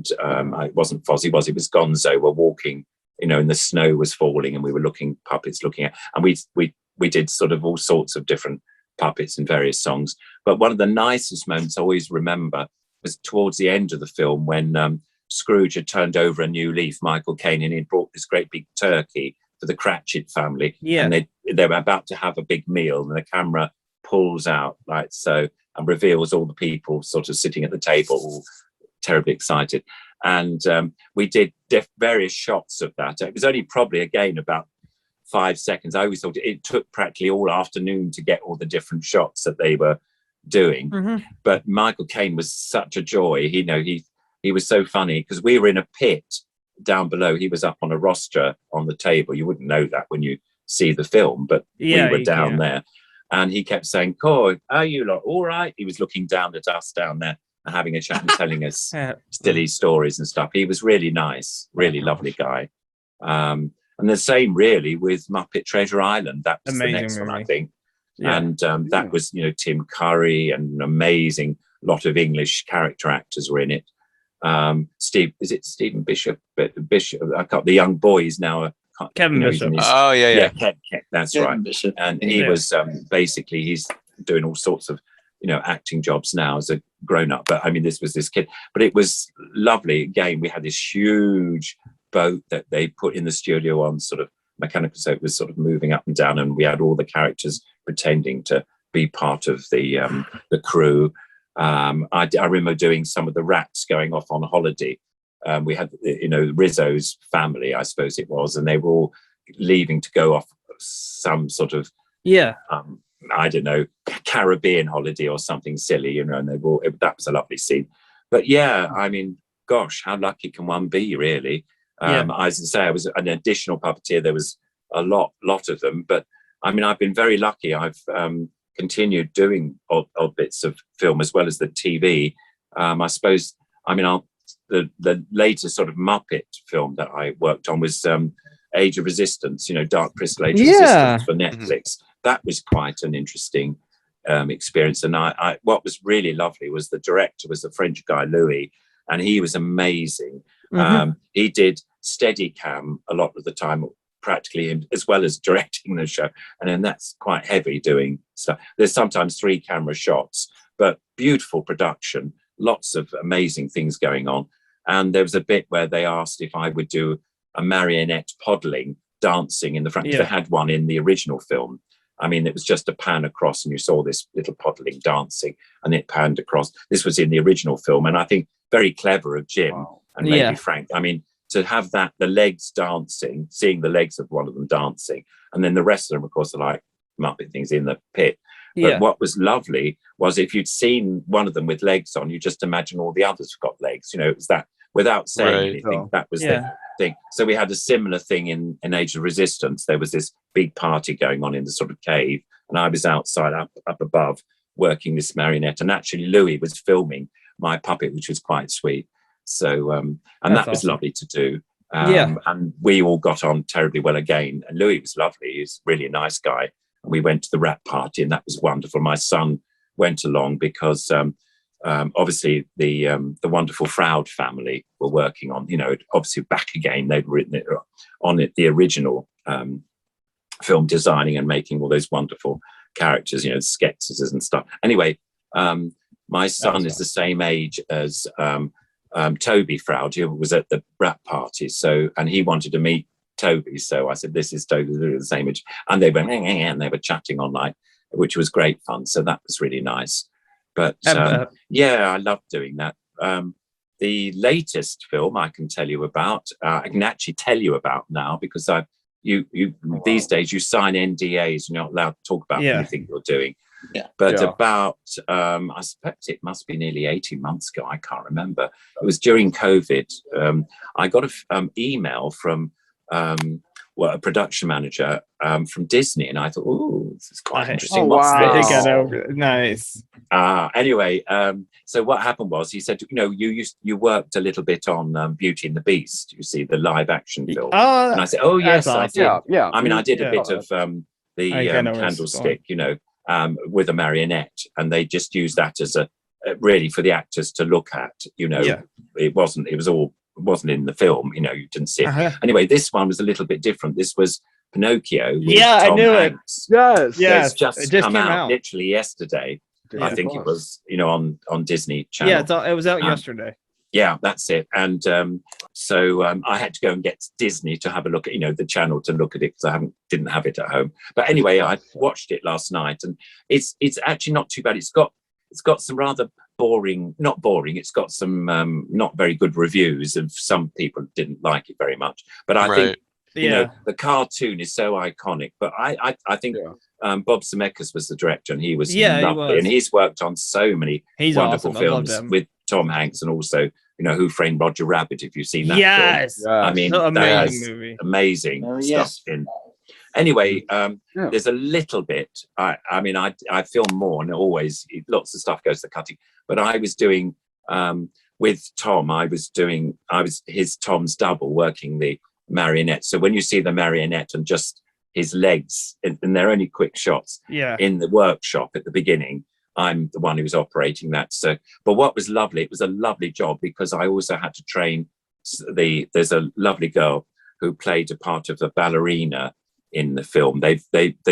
Speaker 5: it wasn't Fozzie, it was Gonzo were walking, and the snow was falling and we were puppets looking at, and we did sort of all sorts of different puppets in various songs. But one of the nicest moments I always remember was towards the end of the film when Scrooge had turned over a new leaf, Michael Caine, and he'd brought this great big turkey for the Cratchit family.
Speaker 2: Yeah.
Speaker 5: And they were about to have a big meal, and the camera pulls out like so and reveals all the people sort of sitting at the table, all terribly excited. And we did various shots of that. It was only probably, again, about 5 seconds. I always thought it took practically all afternoon to get all the different shots that they were doing.
Speaker 2: Mm-hmm.
Speaker 5: But Michael Caine was such a joy. He was so funny because we were in a pit down below. He was up on a rostra on the table. You wouldn't know that when you see the film, but we were down there. And he kept saying, "Coy, are you lot all right?" He was looking down at us down there and having a chat and telling us silly stories and stuff. He was really nice, really lovely guy. And the same really with Muppet Treasure Island. That was
Speaker 2: Amazing
Speaker 5: the next
Speaker 2: movie.
Speaker 5: one, I think.
Speaker 2: Yeah.
Speaker 5: And that was, Tim Curry and an amazing lot of English character actors were in it. Stephen Bishop? Bishop, I can't. The young boys now are
Speaker 2: Kevin Bishop.
Speaker 1: Oh yeah.
Speaker 5: That's
Speaker 3: Kevin
Speaker 5: right.
Speaker 3: Bishop.
Speaker 5: And he was basically he's doing all sorts of acting jobs now as a grown up. But this was this kid. But it was lovely. Again, we had this huge boat that they put in the studio on sort of mechanical, so it was sort of moving up and down, and we had all the characters pretending to be part of the crew. I remember doing some of the rats going off on holiday. We had, Rizzo's family, I suppose it was, and they were all leaving to go off some sort of, I don't know, Caribbean holiday or something silly, and they were all, that was a lovely scene. But gosh, how lucky can one be, really? As I say, I was an additional puppeteer. There was a lot of them, but I've been very lucky. I've continued doing odd bits of film as well as the TV. I suppose, the latest sort of Muppet film that I worked on was Age of Resistance, Dark Crystal Age of Resistance for Netflix. That was quite an interesting experience. And I what was really lovely was the director was the French guy, Louis, and he was amazing. He did Steadicam a lot of the time, practically as well as directing the show. And then that's quite heavy doing stuff. There's sometimes 3 camera shots, but beautiful production, lots of amazing things going on. And there was a bit where they asked if I would do a marionette poddling, dancing in the front. They had one in the original film. I mean, it was just a pan across and you saw this little poddling dancing and it panned across. This was in the original film. And I think very clever of Jim and maybe Frank. I mean, to have that, the legs dancing, seeing the legs of one of them dancing, and then the rest of them, of course, are like Muppet things in the pit. But what was lovely was if you'd seen one of them with legs on, you just imagine all the others got legs. You know, it was that without saying anything, that was the thing. So we had a similar thing in Age of Resistance. There was this big party going on in the sort of cave, and I was outside up above working this marionette. And actually Louis was filming my puppet, which was quite sweet. So, and that was lovely to do. And we all got on terribly well again. And Louis was lovely. He's really a nice guy. And we went to the wrap party and that was wonderful. My son went along because obviously the wonderful Froud family were working on, you know, obviously back again. They'd written it on it, the original film, designing and making all those wonderful characters, you know, sketches and stuff. Anyway, my son is the same age as Toby Froud, who was at the wrap party. So, and he wanted to meet Toby. So I said, this is Toby, they're the same age. And they went, and they were chatting online, which was great fun. So that was really nice. But I loved doing that. The latest film I can tell you about, I can actually tell you about now because these days you sign NDAs and you're not allowed to talk about anything you're doing. But about, I suspect it must be nearly 18 months ago. I can't remember. It was during COVID. I got an email from a production manager from Disney, and I thought, "Oh, this is quite interesting." What's this?
Speaker 2: Nice.
Speaker 5: Anyway, so what happened was he said, "You know, you worked a little bit on Beauty and the Beast. You see the live action film." And I said, "Oh yes, I did.
Speaker 4: Yeah.
Speaker 5: I mean, I did a bit of the candlestick, you know." With a marionette, and they just used that as a really for the actors to look at, you know. It wasn't in the film, you know, you didn't see it. Anyway, this one was a little bit different. This was Pinocchio with Tom
Speaker 2: I knew
Speaker 5: Hanks.
Speaker 2: Yes,
Speaker 5: it's just come out literally yesterday. I think it was, you know, on Disney Channel.
Speaker 2: It was out yesterday.
Speaker 5: Yeah, that's it. And so I had to go and get Disney to have a look at, you know, the channel to look at it because I didn't have it at home. But anyway, I watched it last night, and it's actually not too bad. It's got some rather not boring. It's got some not very good reviews, and some people didn't like it very much. But I think you know, the cartoon is so iconic. But I think Bob Zemeckis was the director, and he was lovely, and he's worked on so many wonderful films with Tom Hanks, and also, you know, Who Framed Roger Rabbit, if you've seen that film. I mean,
Speaker 2: amazing movie.
Speaker 5: Amazing stuff in. Anyway, there's a little bit, I mean, I film more, and always lots of stuff goes to cutting, but I was doing, with Tom, I was Tom's double, working the marionette. So when you see the marionette and just his legs, and they're only quick shots in the workshop at the beginning, I'm the one who was operating that. So, but what was lovely, it was a lovely job because I also had to train there's a lovely girl who played a part of the ballerina in the film. They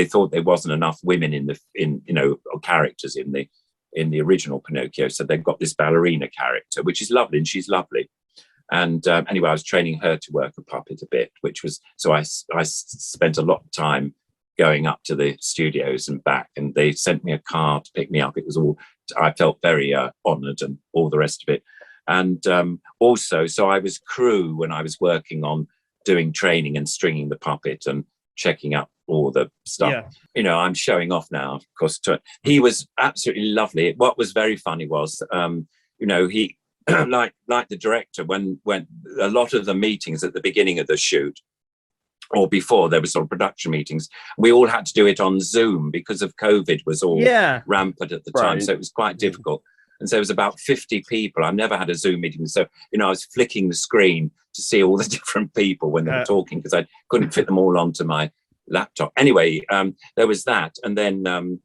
Speaker 5: thought there wasn't enough women in you know, characters in the original Pinocchio, so they've got this ballerina character, which is lovely, and she's lovely. And anyway, I was training her to work a puppet a bit, which was, so I spent a lot of time going up to the studios and back, and they sent me a car to pick me up. It was all, I felt very honoured and all the rest of it. And also, so I was crew when I was working on doing training and stringing the puppet and checking up all the stuff. You know, I'm showing off now, of course. He was absolutely lovely. What was very funny was, you know, he, like the director, when a lot of the meetings at the beginning of the shoot, or before, there were sort of production meetings, we all had to do it on Zoom because of COVID was all rampant at the time. So it was quite difficult. And so it was about 50 people. I've never had a Zoom meeting. So, you know, I was flicking the screen to see all the different people when they were talking, because I couldn't fit them all onto my laptop. Anyway, there was that. And then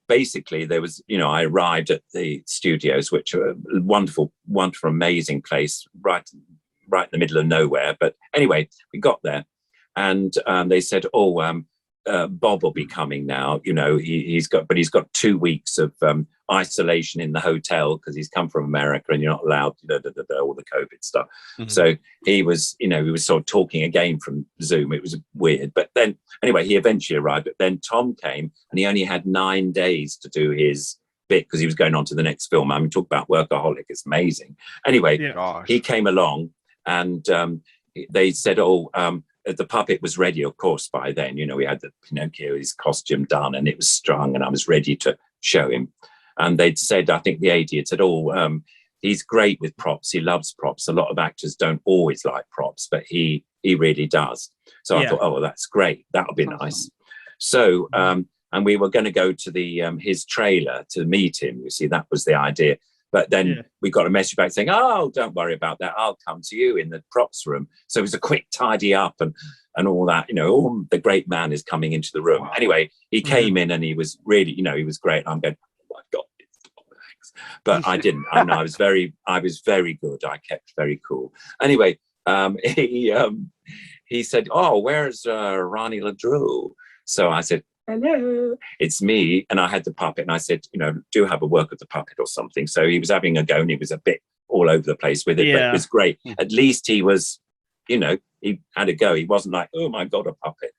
Speaker 5: basically there was, you know, I arrived at the studios, which are a wonderful, wonderful, amazing place, right in the middle of nowhere. But anyway, we got there, and they said, Bob will be coming now. You know, he's got 2 weeks of isolation in the hotel because he's come from America and you're not allowed, all the COVID stuff. Mm-hmm. So he was sort of talking again from Zoom. It was weird. But then, anyway, he eventually arrived. But then Tom came and he only had 9 days to do his bit because he was going on to the next film. I mean, talk about workaholic. It's amazing. Anyway, he came along and they said, the puppet was ready, of course, by then. You know, we had the Pinocchio, his costume done, and it was strung, and I was ready to show him. And they'd said, I think the AD had said, he's great with props. He loves props. A lot of actors don't always like props, but he really does. So I thought, that's great. That'll be nice. So, and we were going to go to the his trailer to meet him. You see, that was the idea. But then we got a message back saying, don't worry about that. I'll come to you in the props room. So it was a quick tidy up and all that. You know, the great man is coming into the room. Wow. Anyway, he came in and he was really, he was great. I'm going, oh my God, it's Tom Hanks. But I didn't. I was very good. I kept very cool. Anyway, he said, where's Ronnie Le Drew? So I said, hello, it's me. And I had the puppet and I said, do have a work of the puppet or something. So he was having a go and he was a bit all over the place with it, but it was great. At least he was, he had a go. He wasn't like, oh my God, a puppet.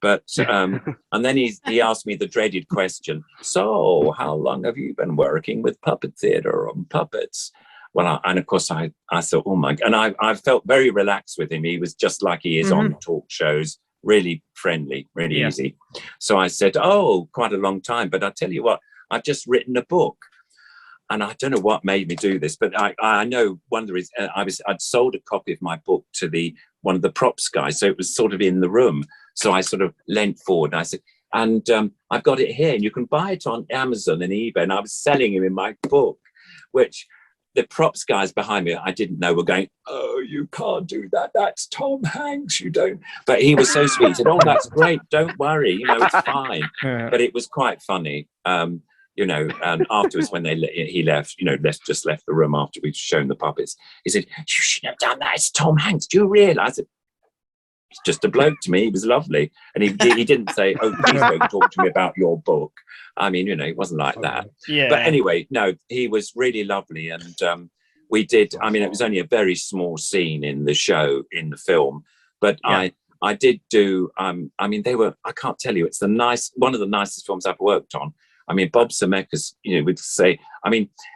Speaker 5: But, and then he asked me the dreaded question. So how long have you been working with puppet theatre on puppets? Well, and of course I thought, oh my God. And I felt very relaxed with him. He was just like he is on talk shows. Really friendly, really easy. So I said, quite a long time. But I tell you what, I've just written a book. And I don't know what made me do this, but I know one of the reasons I'd sold a copy of my book to one of the props guys. So it was sort of in the room. So I sort of leant forward and I said, and I've got it here and you can buy it on Amazon and eBay. And I was selling him in my book, which the props guys behind me, I didn't know, were going, you can't do that. That's Tom Hanks. You don't. But he was so sweet. He said, that's great. Don't worry. It's fine. But it was quite funny, and afterwards when he left, just left the room after we'd shown the puppets. He said, you shouldn't have done that. It's Tom Hanks. Do you realise it? He's just a bloke to me. He was lovely. And he didn't say, please don't talk to me about your book. I mean, it wasn't like that. Yeah. But anyway, no, he was really lovely. And we did, it was only a very small scene in the show, in the film. But I did do, they were, I can't tell you, it's one of the nicest films I've worked on. Bob Zemeckis, would say,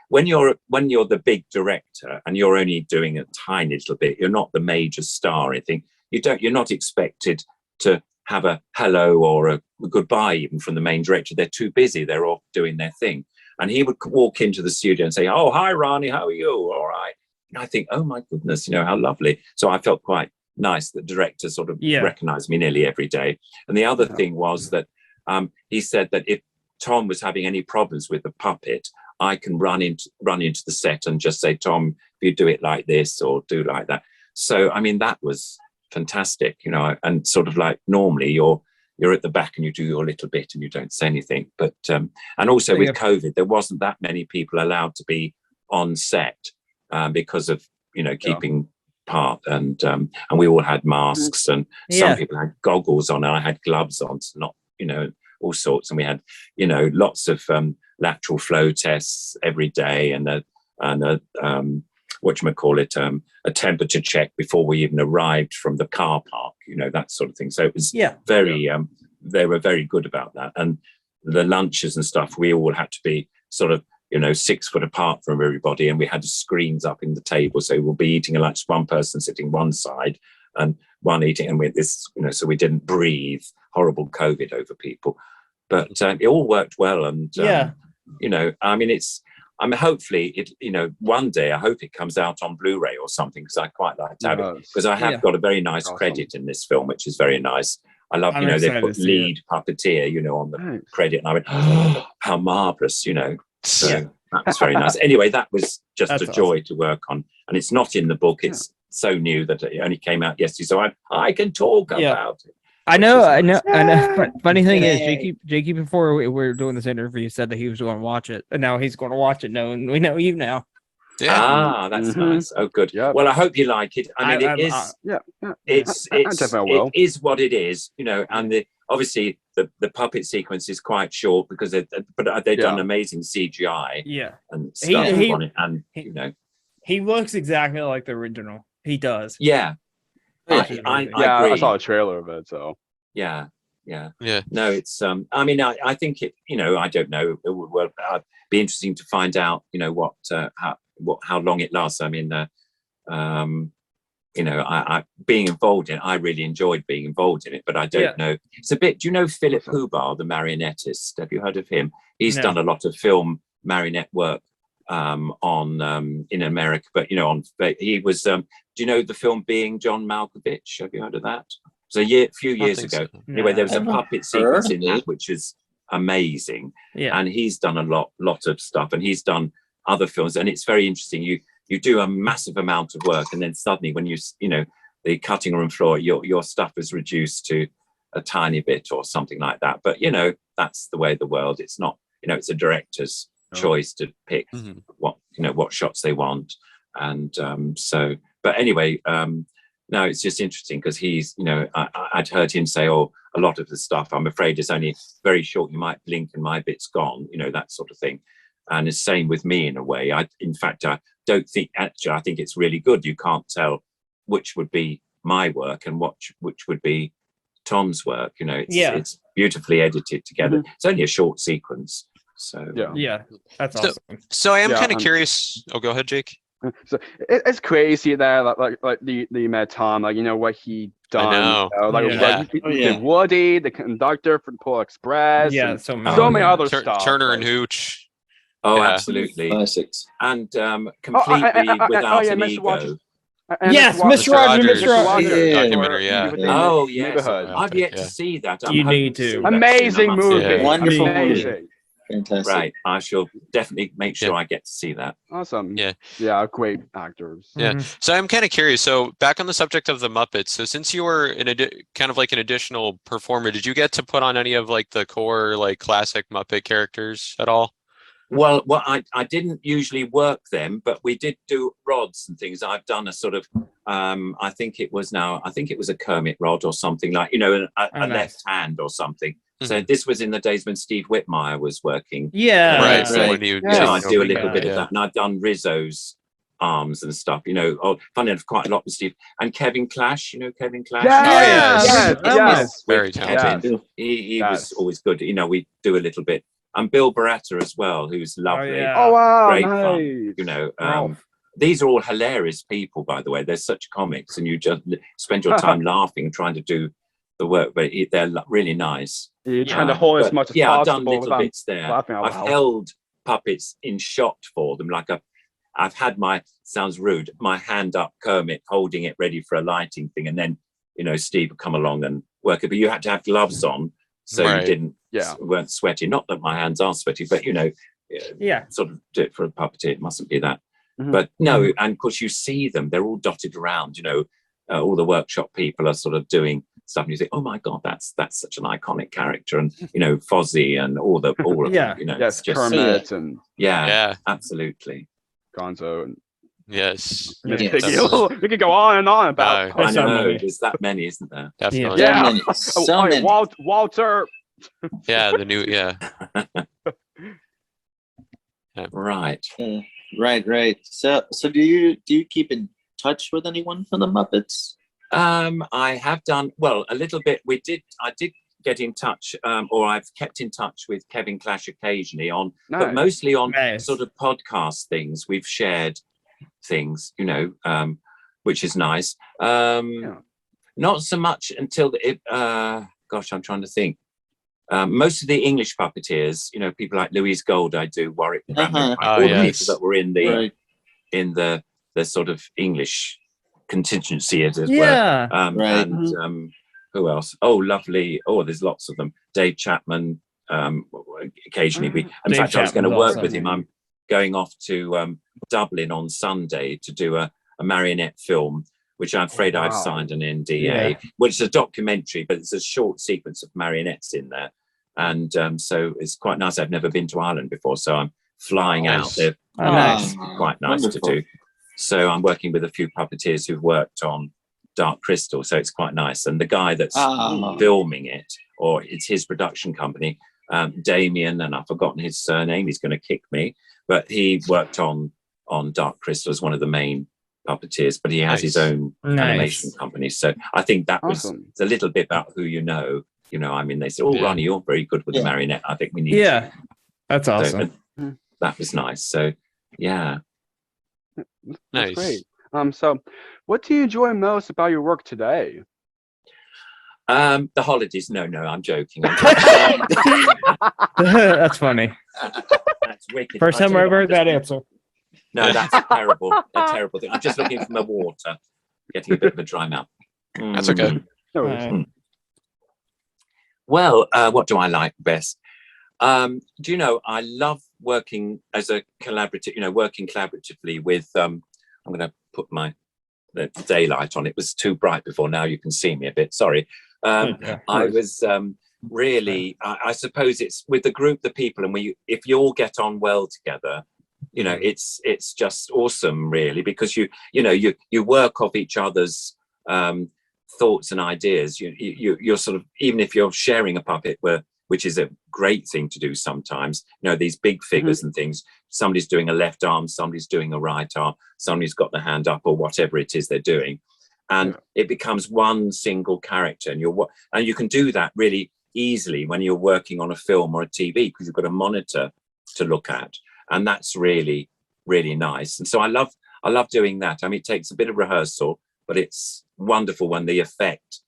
Speaker 5: when you're the big director and you're only doing a tiny little bit, you're not the major star, I think. You're not expected to have a hello or a goodbye even from the main director. They're too busy. They're off doing their thing. And he would walk into the studio and say, hi, Ronnie, how are you? All right. And I think, oh, my goodness, how lovely. So I felt quite nice that the director sort of recognized me nearly every day. And the other thing was that he said that if Tom was having any problems with the puppet, I can run into the set and just say, Tom, if you do it like this or do like that. So, that was fantastic, and sort of like normally you're at the back and you do your little bit and you don't say anything. But and also with COVID, there wasn't that many people allowed to be on set because of keeping apart, and we all had masks and some people had goggles on and I had gloves on, so not all sorts, and we had lots of lateral flow tests every day and a a temperature check before we even arrived from the car park, that sort of thing. So it was very, they were very good about that. And the lunches and stuff, we all had to be sort of, 6 foot apart from everybody. And we had screens up in the table. So we'll be eating lunch, one person sitting one side and one eating. And with this, so we didn't breathe horrible COVID over people. But it all worked well. And, hopefully one day I hope it comes out on Blu-ray or something, because I quite like to have it, because I have got a very nice credit in this film, which is very nice. I love, they put lead puppeteer, on the credit, and I went, how marvelous, So that was very nice. Anyway, that was just a joy to work on, and it's not in the book. It's so new that it only came out yesterday, so I can talk about it.
Speaker 2: I know. But funny thing is, Jakey, before we were doing this interview, said that he was going to watch it, and now he's going to watch it. Knowing we know you now.
Speaker 5: That's nice. Oh, good.
Speaker 4: Yep.
Speaker 5: Well, I hope you like it. I mean, it's
Speaker 4: definitely will.
Speaker 5: it is what it is, and obviously the puppet sequence is quite short because they've done amazing CGI and stuff on it, and
Speaker 2: he looks exactly like the original. He does.
Speaker 5: I agree.
Speaker 4: I saw a trailer of it, so
Speaker 5: yeah. No, it's I mean, I think it, I don't know. Well, it'd be interesting to find out, how long it lasts. I mean, I being involved in it, I really enjoyed being involved in it, but I don't know. It's a bit. Do you know Philip Hubar, the marionettist? Have you heard of him? He's done a lot of film marionette work on in America, but he was. Do you know the film Being John Malkovich? Have you heard of that? It was a few years ago. So. Anyway, there was a puppet sequence in that which is amazing, and he's done a lot of stuff, and he's done other films, and it's very interesting. You do a massive amount of work, and then suddenly when the cutting room floor, your stuff is reduced to a tiny bit or something like that. But that's the way of the world. It's not, it's a director's choice to pick what shots they want, and but anyway, no, it's just interesting because he's, I'd heard him say, a lot of the stuff, I'm afraid, is only very short. You might blink and my bit's gone, that sort of thing. And it's same with me in a way. In fact, I don't think, actually, I think it's really good. You can't tell which would be my work and which would be Tom's work. It's beautifully edited together. It's only a short sequence. So
Speaker 2: that's awesome.
Speaker 1: So I am kind of curious. Oh, go ahead, Jake.
Speaker 4: So it's crazy that like the met Tom, what he done.
Speaker 1: I know.
Speaker 4: Woody, the conductor for the Polar Express.
Speaker 2: So
Speaker 4: many other stuff.
Speaker 1: Turner and Hooch.
Speaker 5: Oh, absolutely.
Speaker 3: Classics.
Speaker 5: And completely without an ego.
Speaker 2: Yes, Mr. Rogers.
Speaker 1: Documentary,
Speaker 5: Oh, yes. I've yet to see that.
Speaker 2: You need to.
Speaker 4: Amazing movie.
Speaker 3: Wonderful
Speaker 4: movie.
Speaker 3: Fantastic.
Speaker 5: Right. I shall definitely make sure I get to see that.
Speaker 4: Awesome.
Speaker 1: Yeah.
Speaker 4: Great actors.
Speaker 1: Yeah. So I'm kind of curious. So back on the subject of the Muppets. So since you were kind of like an additional performer, did you get to put on any of like the core like classic Muppet characters at all?
Speaker 5: Well, I didn't usually work them, but we did do rods and things. I've done a sort of, I think it was a Kermit rod or something like, a left hand or something. So this was in the days when Steve Whitmire was working.
Speaker 1: Right.
Speaker 5: So I do a little bit of that. And I've done Rizzo's arms and stuff, funny enough, quite a lot with Steve. And Kevin Clash, Kevin Clash?
Speaker 4: Yes.
Speaker 1: Very talented.
Speaker 5: He was always good. We do a little bit. And Bill Barretta as well, who's lovely.
Speaker 4: Oh, wow.
Speaker 5: Great
Speaker 4: Nice.
Speaker 5: fun. These are all hilarious people, by the way. They're such comics, and you just spend your time laughing, trying to do the work, but they're really nice.
Speaker 4: You're trying to hold as much as possible.
Speaker 5: I've done little bits there. I've held puppets in shot for them. Like I've had sounds rude, my hand up Kermit holding it ready for a lighting thing. And then, Steve would come along and work it, but you had to have gloves on. So you weren't sweaty. Not that my hands are sweaty, but sort of do it for a puppeteer. It mustn't be that. But no, and of course you see them. They're all dotted around. All the workshop people are sort of doing stuff, and you think, oh my god, that's such an iconic character, and Fozzie and all of them.
Speaker 4: Yes, Kermit and
Speaker 5: absolutely,
Speaker 4: Gonzo and
Speaker 1: yes.
Speaker 4: We could go on and on about.
Speaker 5: I know there's that many, isn't there?
Speaker 1: Definitely.
Speaker 4: Yeah.
Speaker 3: So many.
Speaker 4: Walter.
Speaker 1: Yeah, the new
Speaker 5: Right.
Speaker 3: Right. So do you keep in touch with anyone from the Muppets?
Speaker 5: I have done a little bit. I did get in touch, or I've kept in touch with Kevin Clash occasionally but mostly on sort of podcast things. We've shared things, which is nice. Not so much until I'm trying to think. Most of the English puppeteers, people like Louise Gold, I do, Warwick, all the people that were in the sort of English contingency as well. And who else? Oh, lovely. Oh, there's lots of them. Dave Chapman. Occasionally, in fact, I was going to work with him. I'm going off to Dublin on Sunday to do a marionette film, which I'm afraid I've signed an NDA, which is a documentary, but it's a short sequence of marionettes in there. And so it's quite nice. I've never been to Ireland before, so I'm flying out. They're
Speaker 2: nice.
Speaker 5: quite nice
Speaker 3: Wonderful.
Speaker 5: to do. So I'm working with a few puppeteers who've worked on Dark Crystal, so it's quite nice. And the guy that's filming it, or it's his production company, Damien, and I've forgotten his surname, he's going to kick me, but he worked on Dark Crystal as one of the main puppeteers, but he has his own animation company. So I think that was it's a little bit about who you know. You know, I mean, they said, "Oh, Ronnie, you're very good with the marionette. I think we need."
Speaker 2: Yeah, that's awesome.
Speaker 5: So, that was nice. So, yeah,
Speaker 4: That's great. So, what do you enjoy most about your work today?
Speaker 5: the holidays. No, I'm joking.
Speaker 2: That's funny.
Speaker 5: That's wicked.
Speaker 2: First time I ever heard that answer.
Speaker 5: No, that's terrible. A terrible thing. I'm just looking for my water, getting a bit of a dry mouth.
Speaker 1: That's okay.
Speaker 5: Well, what do I like best? Do you know, I love working as a collaborative, working collaboratively with, I'm going to put the daylight on. It was too bright before. Now you can see me a bit. Sorry. I was really, I suppose it's with the group of people, and if you all get on well together, it's just awesome, really, because you work off each other's thoughts and ideas. You're sort of, even if you're sharing a puppet, which is a great thing to do sometimes, these big figures and things, somebody's doing a left arm, somebody's doing a right arm, somebody's got the hand up, or whatever it is they're doing, and it becomes one single character, and you can do that really easily when you're working on a film or a TV, because you've got a monitor to look at, and that's really, really nice. And so I love doing that. I mean, it takes a bit of rehearsal, but it's wonderful when the effect,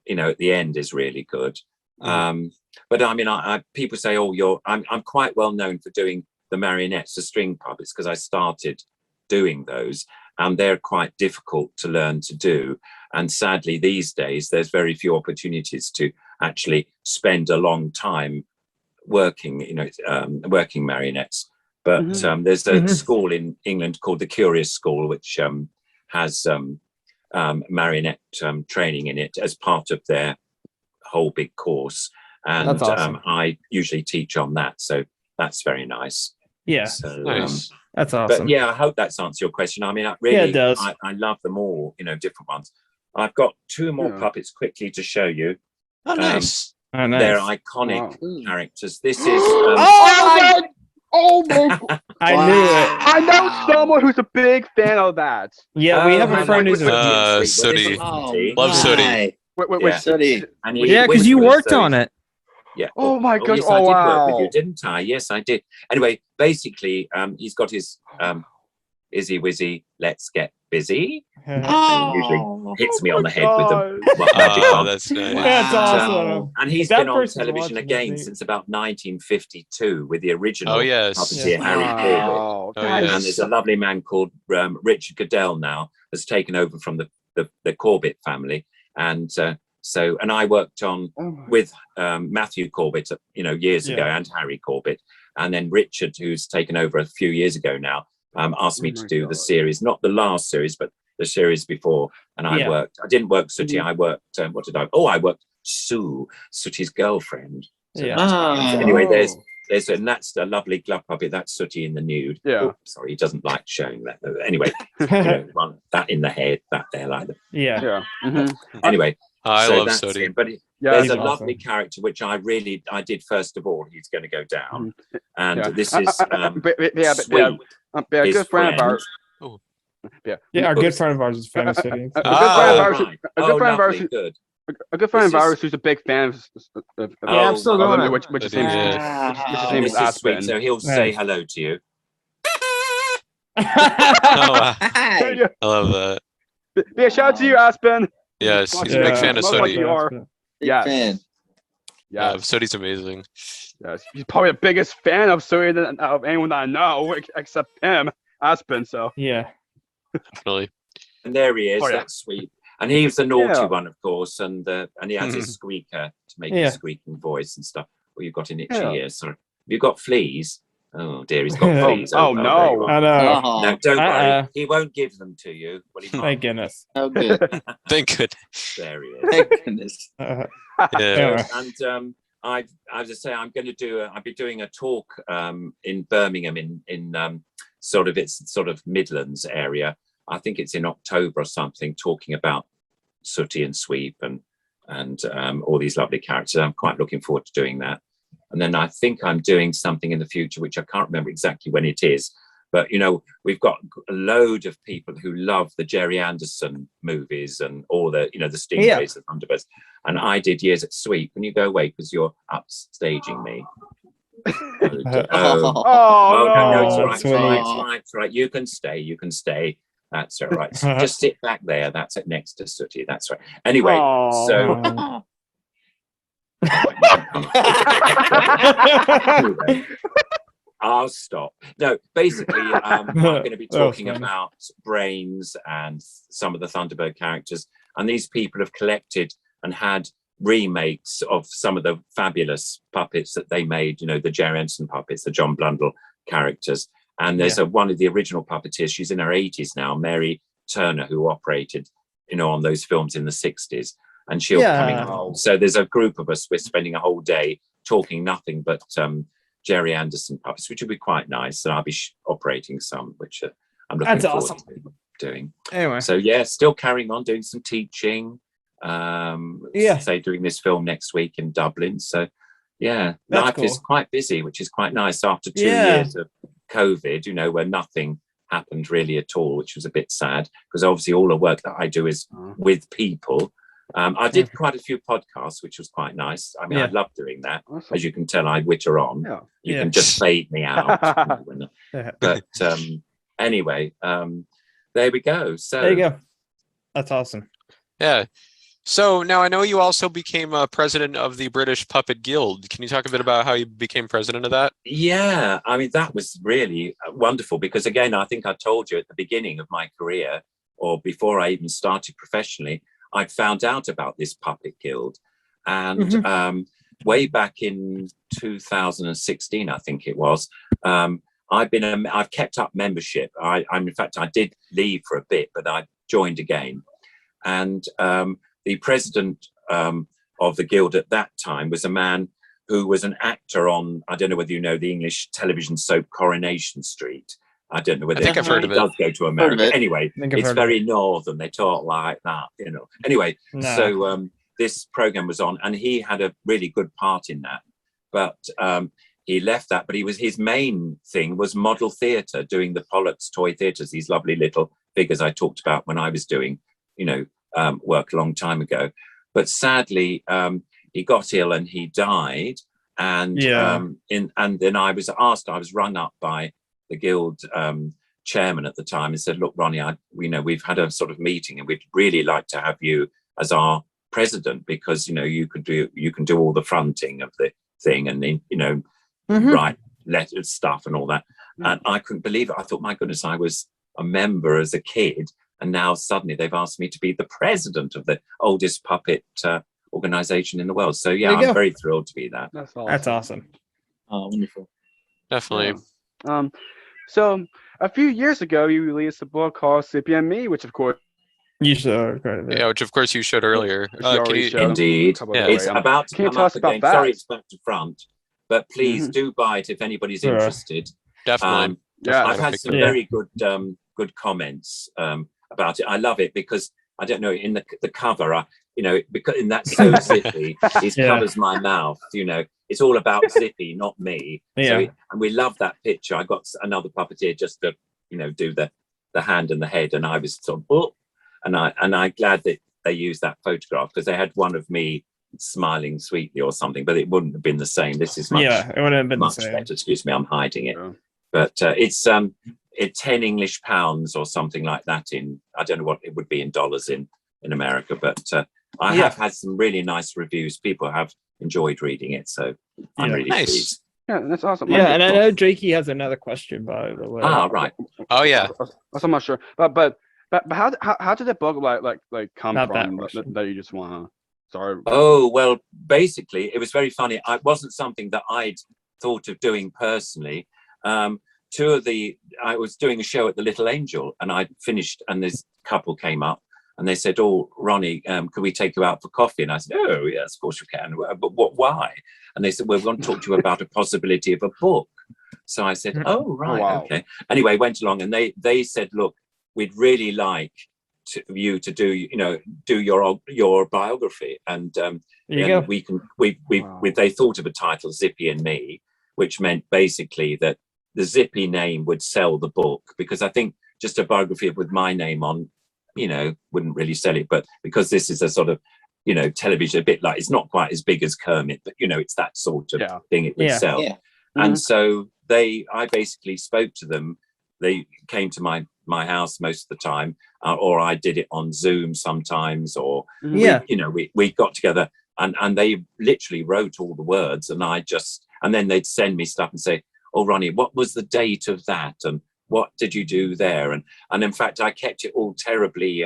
Speaker 5: at the end is really good. But I mean, people say, I'm quite well known for doing the marionettes, the string puppets, because I started doing those, and they're quite difficult to learn to do. And sadly, these days, there's very few opportunities to actually spend a long time working, working marionettes. But there's a school in England called the Curious School, which has marionette training in it as part of their whole big course. And
Speaker 2: That's awesome.
Speaker 5: I usually teach on that. So that's very nice.
Speaker 2: Yeah.
Speaker 5: So,
Speaker 1: Nice.
Speaker 2: That's awesome.
Speaker 5: But yeah, I hope that's answered your question. I mean, it
Speaker 2: does.
Speaker 5: I love them all, different ones. I've got two more puppets quickly to show you.
Speaker 1: Oh, nice.
Speaker 5: They're iconic characters. This is...
Speaker 4: Oh my God.
Speaker 2: I knew it.
Speaker 4: I know someone who's a big fan of that.
Speaker 2: Yeah, we have a friend who's a...
Speaker 1: Sooty. Love
Speaker 3: Sooty.
Speaker 4: Wait,
Speaker 3: Sooty.
Speaker 2: Yeah, because you worked on it.
Speaker 5: Yeah.
Speaker 4: Oh my God.
Speaker 5: Yes, I did work with you, didn't I? Yes, I did. Anyway, basically, he's got his Izzy Wizzy, let's get busy. He usually hits me on the head with the magic wand.
Speaker 1: That's nice.
Speaker 2: That's awesome.
Speaker 5: And he's
Speaker 2: That
Speaker 5: been on
Speaker 2: person's
Speaker 5: television
Speaker 2: watching
Speaker 5: again
Speaker 2: this.
Speaker 5: since about 1952 with the original puppeteer,
Speaker 2: Yes.
Speaker 5: Harry Corbett.
Speaker 1: yes.
Speaker 5: And there's a lovely man called Richard Goodell now, has taken over from the Corbett family. And and I worked on with Matthew Corbett, years ago, and Harry Corbett. And then Richard, who's taken over a few years ago now, asked me to do the series, not the last series, but the series before. And I didn't work Sooty, I worked, I worked Sue, Sooty's girlfriend. So anyway, and that's the lovely glove puppet, that's Sooty in the nude.
Speaker 4: Yeah.
Speaker 5: Oh, sorry, he doesn't like showing that. Anyway, that in the head, that there, like that.
Speaker 2: Yeah.
Speaker 5: Anyway,
Speaker 1: I
Speaker 5: so
Speaker 1: love
Speaker 5: that's
Speaker 1: Sooty.
Speaker 5: it. But there's a lovely character which I did first of all. He's going to go down, and this is Sweet.
Speaker 4: A good friend of ours.
Speaker 2: Our good friend of ours is famous City.
Speaker 4: A good friend of ours who's a big fan of
Speaker 2: I'm still doing it.
Speaker 4: which his name is
Speaker 5: This is
Speaker 4: Aspen.
Speaker 5: Sweet, so he'll say hello to you.
Speaker 1: I love that.
Speaker 4: Yeah, shout out to you, Aspen.
Speaker 1: Yes, he's a big fan of
Speaker 4: Like
Speaker 1: Sooty.
Speaker 4: you are.
Speaker 3: Big fan.
Speaker 1: Yeah, Sooty's amazing.
Speaker 4: Yes, he's probably the biggest fan of Sooty of anyone that I know, except him, Aspen. So
Speaker 2: Yeah.
Speaker 1: Definitely.
Speaker 5: And there he is.
Speaker 4: Oh, yeah.
Speaker 5: That's Sweet. And he's the naughty one, of course, and he has his squeaker to make his squeaking voice and stuff. Well, you've got an itchy ear. Sorry, you've got fleas. Oh dear, he's got fleas.
Speaker 4: Oh, no.
Speaker 2: I know.
Speaker 5: No, don't worry. He won't give them to you. Well, he
Speaker 2: Thank
Speaker 5: might.
Speaker 2: goodness.
Speaker 3: Oh, good.
Speaker 1: Thank goodness.
Speaker 5: There he is.
Speaker 3: Thank goodness.
Speaker 1: Yeah.
Speaker 5: And as I say, I'll be doing a talk in Birmingham in sort of Midlands area. I think it's in October or something, talking about Sooty and Sweep and all these lovely characters. I'm quite looking forward to doing that. And then I think I'm doing something in the future, which I can't remember exactly when it is. But, we've got a load of people who love the Jerry Anderson movies and all the, the Stingrays, the Thunderbirds. And I did years at Sweep. Can you go away because you're upstaging me? No, it's all right. You can stay. That's all right. Just sit back there. That's it next to Sooty. That's right. Anyway, so... anyway, I'll stop. No, basically, I'm going to be talking about Brains and some of the Thunderbird characters. And these people have collected and had remakes of some of the fabulous puppets that they made, the Jerry Anderson puppets, the John Blundell characters. And there's one of the original puppeteers. She's in her 80s now, Mary Turner, who operated, on those films in the 60s. And she'll coming out. So there's a group of us. We're spending a whole day talking nothing but Jerry Anderson puppets, which will be quite nice. And I'll be operating some, which I'm looking forward to doing.
Speaker 2: Anyway,
Speaker 5: so still carrying on doing some teaching. Doing this film next week in Dublin. So life is quite busy, which is quite nice after 2 years of COVID. Where nothing happened really at all, which was a bit sad because obviously all the work that I do is with people. I did quite a few podcasts, which was quite nice. I mean, I love doing that. Awesome. As you can tell, I witter on. Yeah. You can just fade me out. But anyway, there we go. So
Speaker 2: there you go. That's awesome.
Speaker 1: Yeah. So now I know you also became president of the British Puppet Guild. Can you talk a bit about how you became president of that?
Speaker 5: Yeah. I mean, that was really wonderful because, again, I think I told you at the beginning of my career or before I even started professionally, I'd found out about this puppet guild, and way back in 2016, I think it was. I've kept up membership. In fact, I did leave for a bit, but I joined again. And the president of the guild at that time was a man who was an actor on, I don't know whether you know the English television soap Coronation Street. I don't know whether
Speaker 1: I've heard of it.
Speaker 5: Does go to America. Anyway, it's very northern. They talk like that, Anyway, so this program was on, and he had a really good part in that. But he left that. But his main thing was model theatre, doing the Pollock's toy theatres, these lovely little figures I talked about when I was doing, work a long time ago. But sadly, he got ill and he died. And then I was rung up by the guild chairman at the time and said, "Look, Ronnie, we've had a sort of meeting and we'd really like to have you as our president because you can do all the fronting of the thing and then write letters, stuff, and all that." And I couldn't believe it. I thought, my goodness, I was a member as a kid, and now suddenly they've asked me to be the president of the oldest puppet organization in the world. So I'm very thrilled to be that.
Speaker 2: That's awesome.
Speaker 3: Oh, wonderful.
Speaker 1: Definitely.
Speaker 4: So a few years ago, you released a book called Zippy and Me, which of course
Speaker 2: you showed.
Speaker 1: Which of course you showed earlier.
Speaker 5: Indeed, it's about to come up again. Sorry, it's back to front, but please do buy it if anybody's interested.
Speaker 1: Definitely.
Speaker 5: I've had some very good comments about it. I love it because I don't know, in the cover, because in that so zippy, it covers my mouth. It's all about Zippy, not me. So and we love that picture. I got another puppeteer just to, do the hand and the head, and I was sort of, and I'm glad that they used that photograph because they had one of me smiling sweetly or something, but it wouldn't have been the same. This is much,
Speaker 2: it would have been
Speaker 5: much
Speaker 2: the same.
Speaker 5: better. Excuse me, I'm hiding it. But it's 10 English pounds or something like that I don't know what it would be in dollars in America, but I have had some really nice reviews. People have enjoyed reading it, so I'm really pleased.
Speaker 4: Yeah, that's awesome.
Speaker 2: Yeah, and I know Drakey has another question, by the way.
Speaker 5: Ah, right.
Speaker 1: Oh yeah.
Speaker 4: I'm not sure, but how did that book like come from that you just want to? Sorry.
Speaker 5: Oh well, basically, it was very funny. It wasn't something that I'd thought of doing personally. I was doing a show at the Little Angel, and I'd finished, and this couple came up, And they said, "Oh, Ronnie, can we take you out for coffee?" And I said, "Oh, yes, of course you can. But why?" And they said, "Well, we want to talk to you about a possibility of a book." So I said, "Oh, right,
Speaker 4: wow.
Speaker 5: okay." Anyway, went along, and they said, "Look, we'd really like you to do your biography." And they thought of a title, Zippy and Me, which meant basically that the Zippy name would sell the book, because I think just a biography with my name on, wouldn't really sell it. But because this is a sort of, television, a bit like, it's not quite as big as Kermit, but it's that sort of thing it would sell. Yeah. And so I basically spoke to them. They came to my house most of the time, or I did it on Zoom sometimes, or we got together and they literally wrote all the words, and then they'd send me stuff and say, "Oh, Ronnie, what was the date of that? And what did you do there?" And in fact, I kept it all terribly,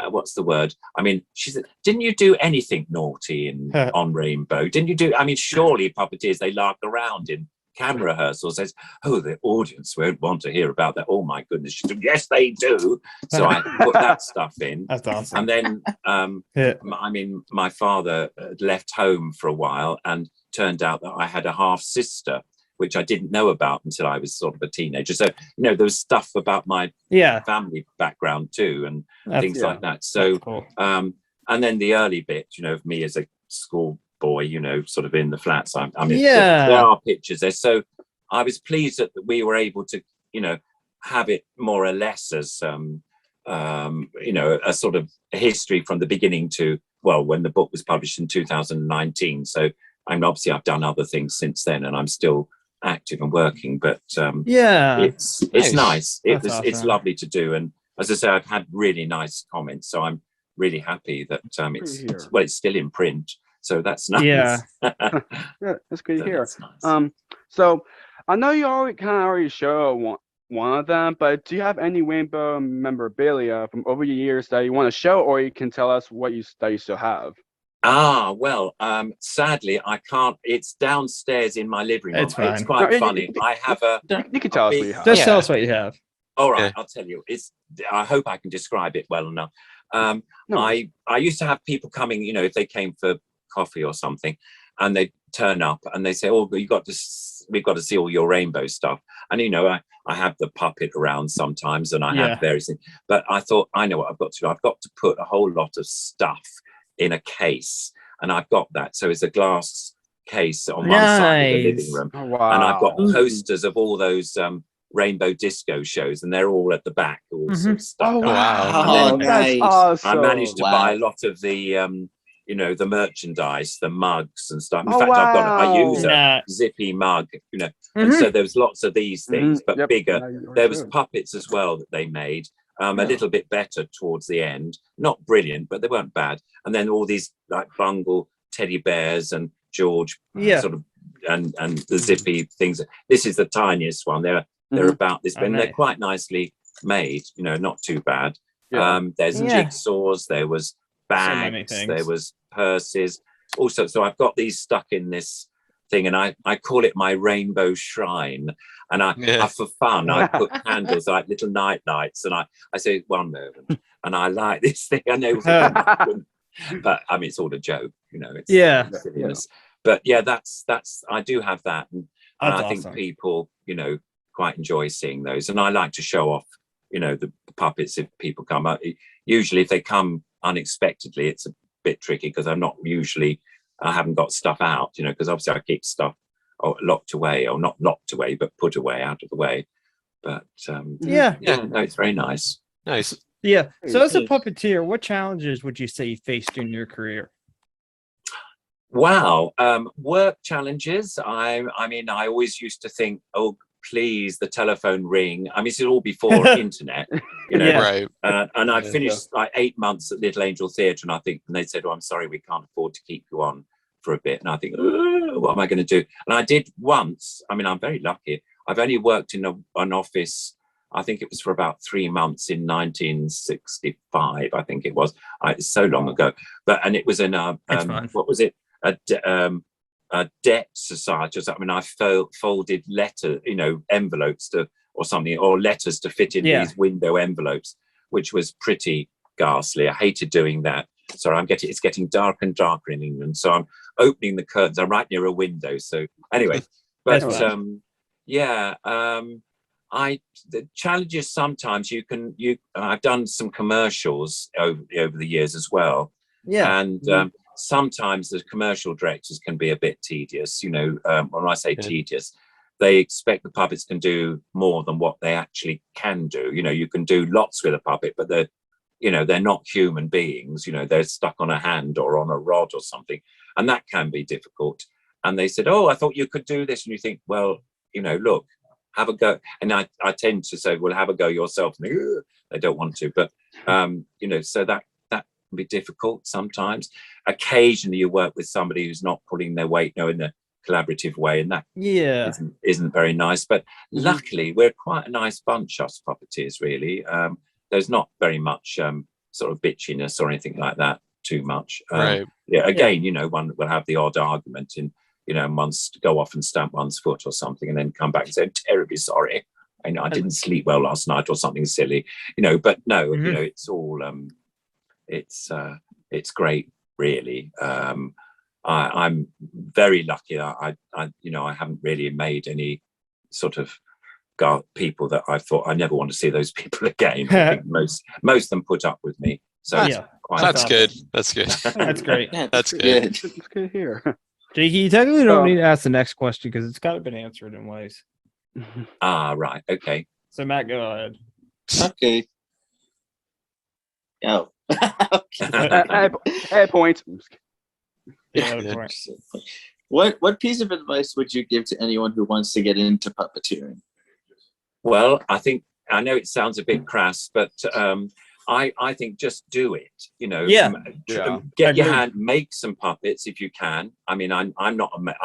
Speaker 5: what's the word? I mean, she said, "Didn't you do anything naughty on Rainbow? Didn't you do, I mean, surely puppeteers, they laugh around in camera rehearsals." Says, "Oh, the audience won't want to hear about that." Oh my goodness. She said, "Yes, they do." So I put that stuff in.
Speaker 2: That's awesome.
Speaker 5: And then, my father left home for a while, and turned out that I had a half sister, which I didn't know about until I was sort of a teenager. So, there was stuff about my family background too, and things like that. So, cool. And then the early bit, of me as a school boy, sort of in the flats. There are pictures there. So I was pleased that we were able to, have it more or less as, a sort of history from the beginning to, well, when the book was published in 2019. So obviously I've done other things since then, and I'm still active and working, but it's nice. It's lovely to do. And as I say, I've had really nice comments. So I'm really happy that it's still in print. So that's nice.
Speaker 4: Yeah, that's good to hear. Nice. So I know you already show one of them, but do you have any Rainbow memorabilia from over the years that you want to show, or you can tell us what you still have?
Speaker 5: Well, sadly I can't. It's downstairs in my living room. It's quite funny. I have
Speaker 4: you can tell us what you have.
Speaker 2: Just tell us what you have.
Speaker 5: All right, I'll tell you. I hope I can describe it well enough. I used to have people coming, if they came for coffee or something, and they turn up and they say, "Oh, we've got to see all your Rainbow stuff." And I have the puppet around sometimes, and I have various things. But I thought, I know what I've got to do. I've got to put a whole lot of stuff in a case, and I've got that. So it's a glass case on one side of the living room, and I've got posters of all those Rainbow disco shows, and they're all at the back, all sort of stuff.
Speaker 3: Oh, wow.
Speaker 5: That's
Speaker 3: awesome.
Speaker 5: I managed to buy a lot of the the merchandise, the mugs and stuff. In fact, I use a Zippy mug, and so there was lots of these things, but bigger. There was puppets as well that they made, a little bit better towards the end. Not brilliant, but they weren't bad. And then all these like Bungle teddy bears and George sort of, and the Zippy things. This is the tiniest one. They're about this, but they're quite nicely made, not too bad. There's jigsaws, there was bags, there was purses. Also, so I've got these stuck in this thing, and I call it my rainbow shrine. And I for fun, I put candles, like little night lights, and I say, "One moment," and I light this thing. I know, but I mean, it's all a joke, It's silliness. But that's I do have that, and I think people, quite enjoy seeing those, and I like to show off, the puppets if people come up. Usually, if they come unexpectedly, it's a bit tricky because I haven't got stuff out, because obviously I keep stuff locked away, or not locked away, but put away out of the way. But no, it's very nice.
Speaker 1: Nice.
Speaker 2: Yeah. So as a puppeteer, what challenges would you say you faced in your career?
Speaker 5: Wow. Work challenges. I mean, I always used to think, oh, please, the telephone ring. I mean, this is all before internet,
Speaker 1: Right.
Speaker 5: And I finished like 8 months at Little Angel Theatre, and they said, "Oh, I'm sorry, we can't afford to keep you on for a bit." And I think, what am I going to do? And I did once. I mean, I'm very lucky. I've only worked in an office, I think it was for about 3 months in 1965, I think it was. It's so long ago. And it was in what was it? A debt society or something. I folded envelopes or something, or letters to fit in these window envelopes, which was pretty ghastly. I hated doing that. Sorry, it's getting darker and darker in England, so I'm opening the curtains. I'm right near a window. So anyway, but the challenge is sometimes I've done some commercials over the years as well.
Speaker 2: Yeah.
Speaker 5: And sometimes the commercial directors can be a bit tedious. You know, when I say tedious, they expect the puppets can do more than what they actually can do. You know, you can do lots with a puppet, but they're not human beings. You know, they're stuck on a hand or on a rod or something, and that can be difficult. And they said, "Oh, I thought you could do this," and you think, well, you know, look, have a go. And I tend to say, well, have a go yourself. And they don't want to, but you know, so that can be difficult sometimes. Occasionally you work with somebody who's not pulling their weight, in a collaborative way, and that isn't very nice. But luckily we're quite a nice bunch, us puppeteers, really. There's not very much sort of bitchiness or anything like that too much. Again, you know, one will have the odd argument in, you know, once go off and stamp one's foot or something, and then come back and say, "I'm terribly sorry. I didn't sleep well last night," or something silly, you know. But no, you know, it's all it's great, really. I'm very lucky. I haven't really made any sort of people that I thought I never want to see those people again. I think most of them put up with me. So
Speaker 1: that's good. That's good.
Speaker 2: That's great.
Speaker 1: That's good.
Speaker 4: It's good here.
Speaker 2: Jakey, you technically don't need to ask the next question because it's kind of been answered in ways.
Speaker 5: Right. Okay.
Speaker 2: So Matt, go ahead.
Speaker 3: Okay. Oh.
Speaker 4: Point.
Speaker 2: Yeah,
Speaker 3: What piece of advice would you give to anyone who wants to get into puppeteering?
Speaker 5: Well, I know it sounds a bit crass, but I think just do it. You know, get your hand, make some puppets if you can. I mean, I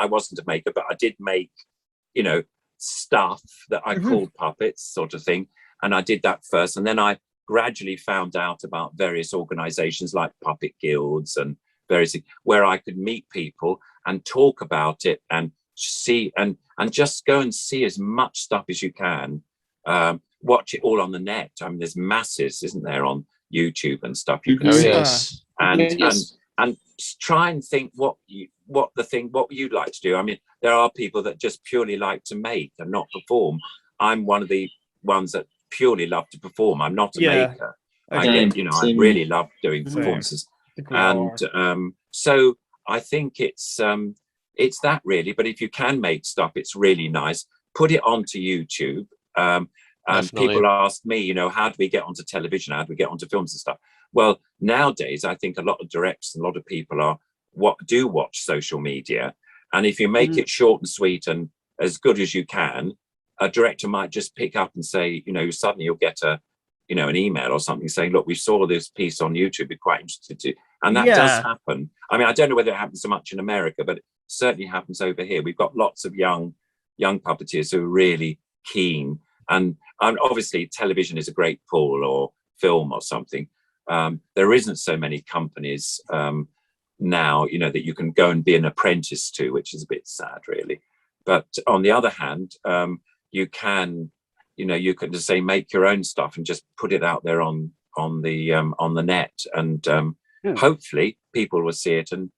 Speaker 5: wasn't a maker, but I did make, you know, stuff that I called puppets, sort of thing, and I did that first, and then I gradually found out about various organizations like puppet guilds and various things where I could meet people and talk about it and see and just go and see as much stuff as you can. Watch it all on the net. I mean, there's masses, isn't there, on YouTube and stuff you can see.
Speaker 1: Yes.
Speaker 5: And try and think what you'd like to do. I mean, there are people that just purely like to make and not perform. I'm one of the ones that purely love to perform. I'm not a maker. I really love doing performances. And so I think it's that, really. But if you can make stuff, it's really nice. Put it onto YouTube. And people ask me, you know, how do we get onto television? How do we get onto films and stuff? Well, nowadays, I think a lot of directors and a lot of people do watch social media. And if you make it short and sweet and as good as you can, a director might just pick up and say, you know, suddenly you'll get an email or something saying, look, we saw this piece on YouTube, we're quite interested to. And that does happen. I mean, I don't know whether it happens so much in America, but it certainly happens over here. We've got lots of young puppeteers who are really keen. And obviously television is a great pull, or film or something. There isn't so many companies now, you know, that you can go and be an apprentice to, which is a bit sad, really. But on the other hand, you can just say, make your own stuff and just put it out there on the net, and hopefully people will see it and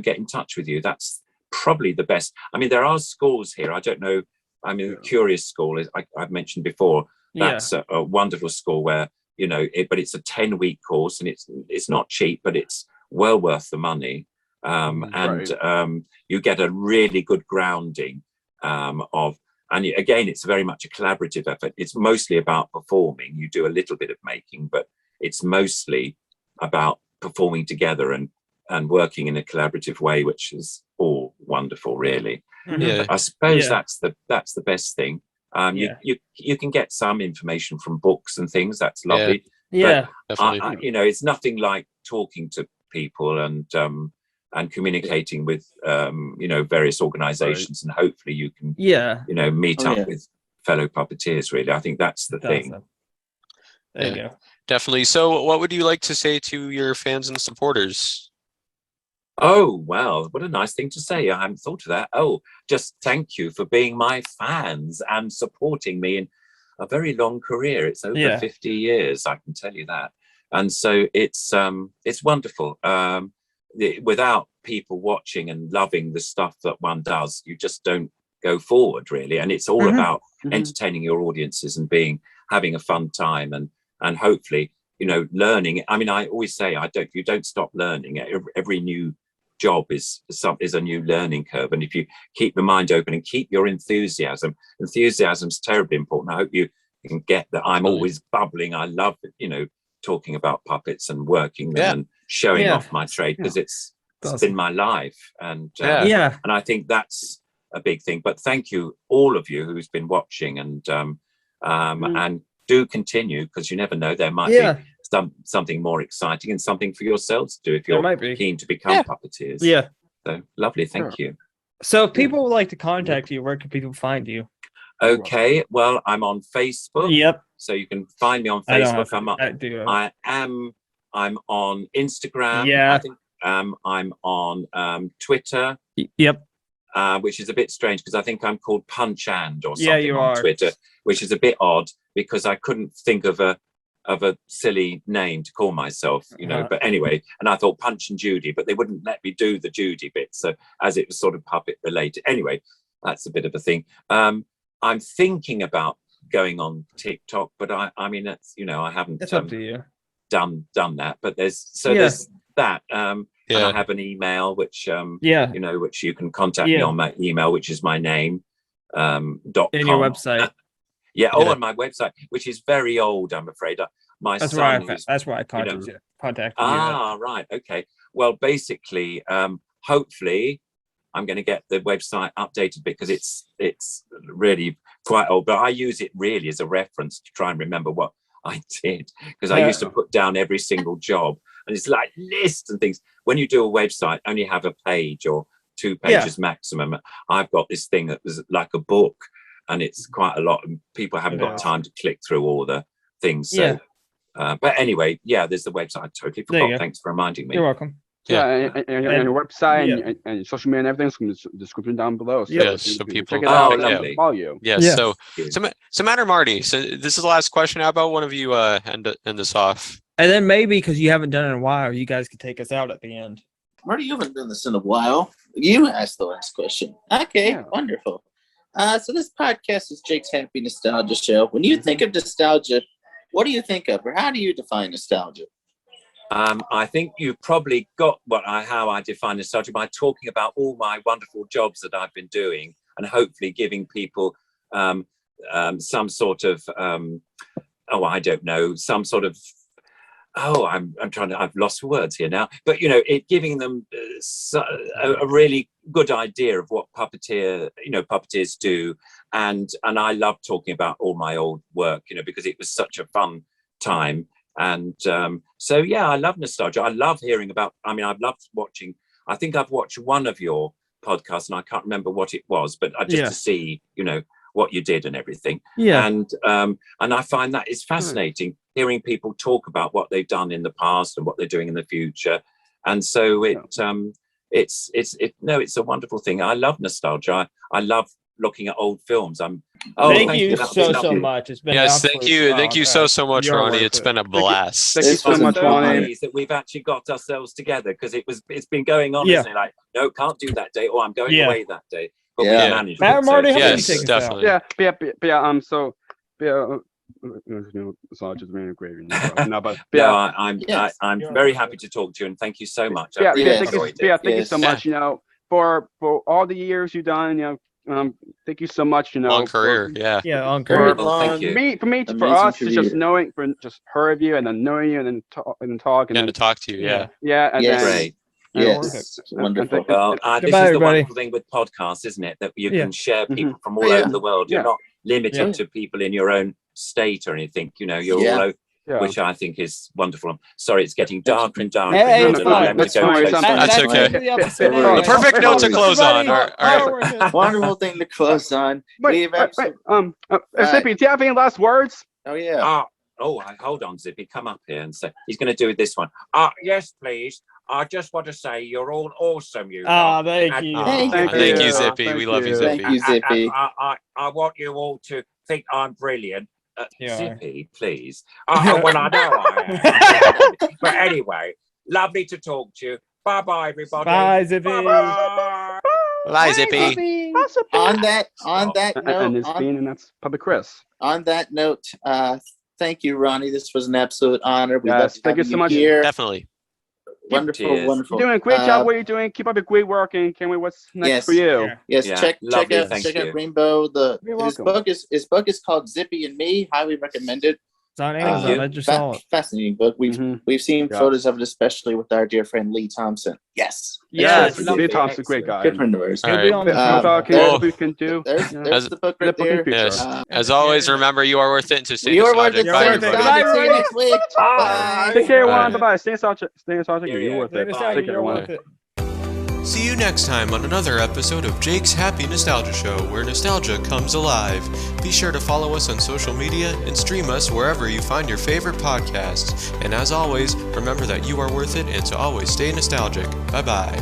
Speaker 5: get in touch with you. That's probably the best. I mean, there are schools here. I don't know. I mean, the Curious School I've mentioned before. That's a wonderful school where, you know, but it's a 10-week course, and it's not cheap, but it's well worth the money. You get a really good grounding again, it's very much a collaborative effort. It's mostly about performing. You do a little bit of making, but it's mostly about performing together and working in a collaborative way, which is all wonderful, really. But I suppose that's the best thing. You can get some information from books and things. That's lovely.
Speaker 2: But
Speaker 5: you know, it's nothing like talking to people and communicating with you know, various organizations, and hopefully you can you know, meet up with fellow puppeteers. Really, I think that's the thing.
Speaker 2: There you go.
Speaker 1: Definitely. So what would you like to say to your fans and supporters?
Speaker 5: Oh, well, what a nice thing to say. I hadn't thought of that. Oh, just thank you for being my fans and supporting me in a very long career. It's over 50 years, I can tell you that. And so it's wonderful. Without people watching and loving the stuff that one does, you just don't go forward, really. And it's all about entertaining your audiences and having a fun time and hopefully, learning. I mean, I always say you don't stop learning. Every new job is a new learning curve. And if you keep your mind open and keep your enthusiasm's terribly important. I hope you can get that. I'm always bubbling. I love talking about puppets and working them and showing off my trade, because it's been my life. And and I think that's a big thing. But thank you, all of you who's been watching, and do continue, because you never know, there might be something more exciting and something for yourselves to do if you're keen to become puppeteers.
Speaker 2: Yeah.
Speaker 5: So lovely, thank you.
Speaker 2: So if people would like to contact you, where can people find you?
Speaker 5: Okay, well, I'm on Facebook.
Speaker 2: Yep.
Speaker 5: So you can find me on Facebook. I'm on Instagram.
Speaker 2: Yeah.
Speaker 5: I think I'm on Twitter.
Speaker 2: Yep.
Speaker 5: Which is a bit strange, because I think I'm called Punch and or something
Speaker 2: you
Speaker 5: on
Speaker 2: are.
Speaker 5: Twitter, which is a bit odd because I couldn't think of a silly name to call myself, But anyway, and I thought Punch and Judy, but they wouldn't let me do the Judy bit, so as it was sort of puppet related. Anyway, that's a bit of a thing. I'm thinking about going on TikTok, but I mean, that's I haven't.
Speaker 2: It's up to you.
Speaker 5: Done that, but there's that. And I have an email which which you can contact me on my email, which is my name .com.
Speaker 2: In your website.
Speaker 5: On my website, which is very old, I'm afraid. That's
Speaker 2: where I contacted you.
Speaker 5: Right, okay. Well, basically, hopefully I'm going to get the website updated, because it's really quite old, but I use it really as a reference to try and remember what I did, because I used to put down every single job, and it's like lists and things. When you do a website, only have a page or 2 pages maximum. I've got this thing that was like a book, and it's quite a lot, and people haven't got time to click through all the things. So, but anyway, there's the website. I totally forgot. Thanks for reminding me.
Speaker 2: You're welcome.
Speaker 4: And your website and social media and everything's in the description down below.
Speaker 1: So people
Speaker 4: check it out and follow you.
Speaker 1: So Matt or Marty, so this is the last question. How about one of you end this off?
Speaker 2: And then maybe, because you haven't done it in a while, you guys could take us out at the end.
Speaker 3: Marty, you haven't done this in a while. You asked the last question. Okay, wonderful. So this podcast is Jake's Happy Nostalgia Show. When you think of nostalgia, what do you think of, or how do you define nostalgia?
Speaker 5: I think you probably got how I define nostalgia by talking about all my wonderful jobs that I've been doing, and hopefully giving people some sort of I don't know, some sort of I've lost words here now, but it giving them a really good idea of what puppeteers do, and I love talking about all my old work, because it was such a fun time. And I love nostalgia. I love hearing about, I've loved watching, I think I've watched one of your podcasts, and I can't remember what it was, but to see, what you did and everything. And I find that is fascinating, hearing people talk about what they've done in the past and what they're doing in the future. And so it's a wonderful thing. I love nostalgia. I love looking at old films.
Speaker 2: Thank you so much. It's been
Speaker 1: thank you so much, Ronnie. It's been a blast.
Speaker 4: Thank you so much, Ronnie.
Speaker 5: That we've actually got ourselves together, because it's been going on. It's like, no, can't do that day, or I'm going away that day. But we managed.
Speaker 2: Matt, Marty,
Speaker 1: yes, definitely.
Speaker 4: So just being great.
Speaker 5: I'm very happy to talk to you, and thank you so much.
Speaker 4: Thank you so much. For all the years you've done, thank you so much.
Speaker 1: Long career,
Speaker 2: long career.
Speaker 5: Thank you.
Speaker 4: For us, to just knowing, for just heard you, and then knowing you, and then talk, and
Speaker 1: then to talk to you,
Speaker 5: great.
Speaker 3: Yes, wonderful.
Speaker 5: Well, this is the wonderful thing with podcasts, isn't it? That you can share people from all over the world. You're not limited to people in your own state or anything. You're all over. Which I think is wonderful. I'm sorry, it's getting darker and darker.
Speaker 1: That's okay. The perfect note to close on. All right.
Speaker 3: Wonderful thing to close on.
Speaker 4: Zippy, do you have any last words?
Speaker 3: Oh yeah.
Speaker 5: Hold on, Zippy. Come up here and say he's going to do this one. Yes, please. I just want to say you're all awesome.
Speaker 2: Thank you.
Speaker 1: Thank you, Zippy. We love you, Zippy.
Speaker 3: Thank you, Zippy.
Speaker 5: I want you all to think I'm brilliant, Zippy, please. Well, I know I am. But anyway, lovely to talk to you. Bye-bye, everybody.
Speaker 2: Bye, Zippy.
Speaker 5: Bye-bye.
Speaker 1: Bye, Zippy.
Speaker 3: On that
Speaker 4: And
Speaker 3: note,
Speaker 4: it's Bean, and that's Puppet Chris.
Speaker 3: on that note, thank you, Ronnie. This was an absolute honor. We
Speaker 4: Yes,
Speaker 3: love
Speaker 4: thank you
Speaker 3: having
Speaker 4: so much.
Speaker 3: here.
Speaker 1: Definitely.
Speaker 3: Wonderful,
Speaker 5: Cheers.
Speaker 3: wonderful.
Speaker 4: You're doing a great job. What you're doing. Keep up your great work, and can't wait what's next
Speaker 3: Yes.
Speaker 4: for you.
Speaker 3: Yes,
Speaker 5: Yeah,
Speaker 3: check
Speaker 5: lovely,
Speaker 3: out
Speaker 5: thank you.
Speaker 3: Rainbow.
Speaker 4: You're
Speaker 3: His
Speaker 4: welcome.
Speaker 3: book is called Zippy and Me. Highly recommended.
Speaker 2: It's on
Speaker 5: Thank
Speaker 2: Amazon.
Speaker 5: you.
Speaker 2: I just saw it.
Speaker 3: Fascinating book.
Speaker 4: Mhm.
Speaker 3: We've seen
Speaker 4: Yeah.
Speaker 3: photos of it, especially with our dear friend Lee Thompson. Yes.
Speaker 2: Yes.
Speaker 4: Lee Thompson's a great guy.
Speaker 3: Good friend of ours.
Speaker 2: He'll be on the
Speaker 3: Uh,
Speaker 2: show.
Speaker 4: What we can do.
Speaker 3: There's
Speaker 1: As-
Speaker 3: the book
Speaker 4: The
Speaker 3: right
Speaker 4: book in
Speaker 3: there.
Speaker 4: future.
Speaker 1: Yes.
Speaker 3: Uh,
Speaker 1: As always, remember you are worth it, and to stay
Speaker 3: You're worth
Speaker 1: nostalgic.
Speaker 3: it.
Speaker 2: You're
Speaker 1: Bye,
Speaker 2: worth it.
Speaker 1: everybody.
Speaker 2: Bye,
Speaker 3: See you next week.
Speaker 5: Bye.
Speaker 4: Take care, everyone.
Speaker 1: Bye.
Speaker 4: Bye-bye. Stay nostalgic. Stay nostalgic.
Speaker 5: Yeah,
Speaker 4: You're worth
Speaker 2: Stay
Speaker 4: it.
Speaker 2: nostalgic,
Speaker 4: Take care,
Speaker 2: you're
Speaker 4: everyone.
Speaker 2: worth it.
Speaker 1: See you next time on another episode of Jake's Happy Nostalgia Show, where nostalgia comes alive. Be sure to follow us on social media and stream us wherever you find your favorite podcasts. And as always, remember that you are worth it and to always stay nostalgic. Bye-bye.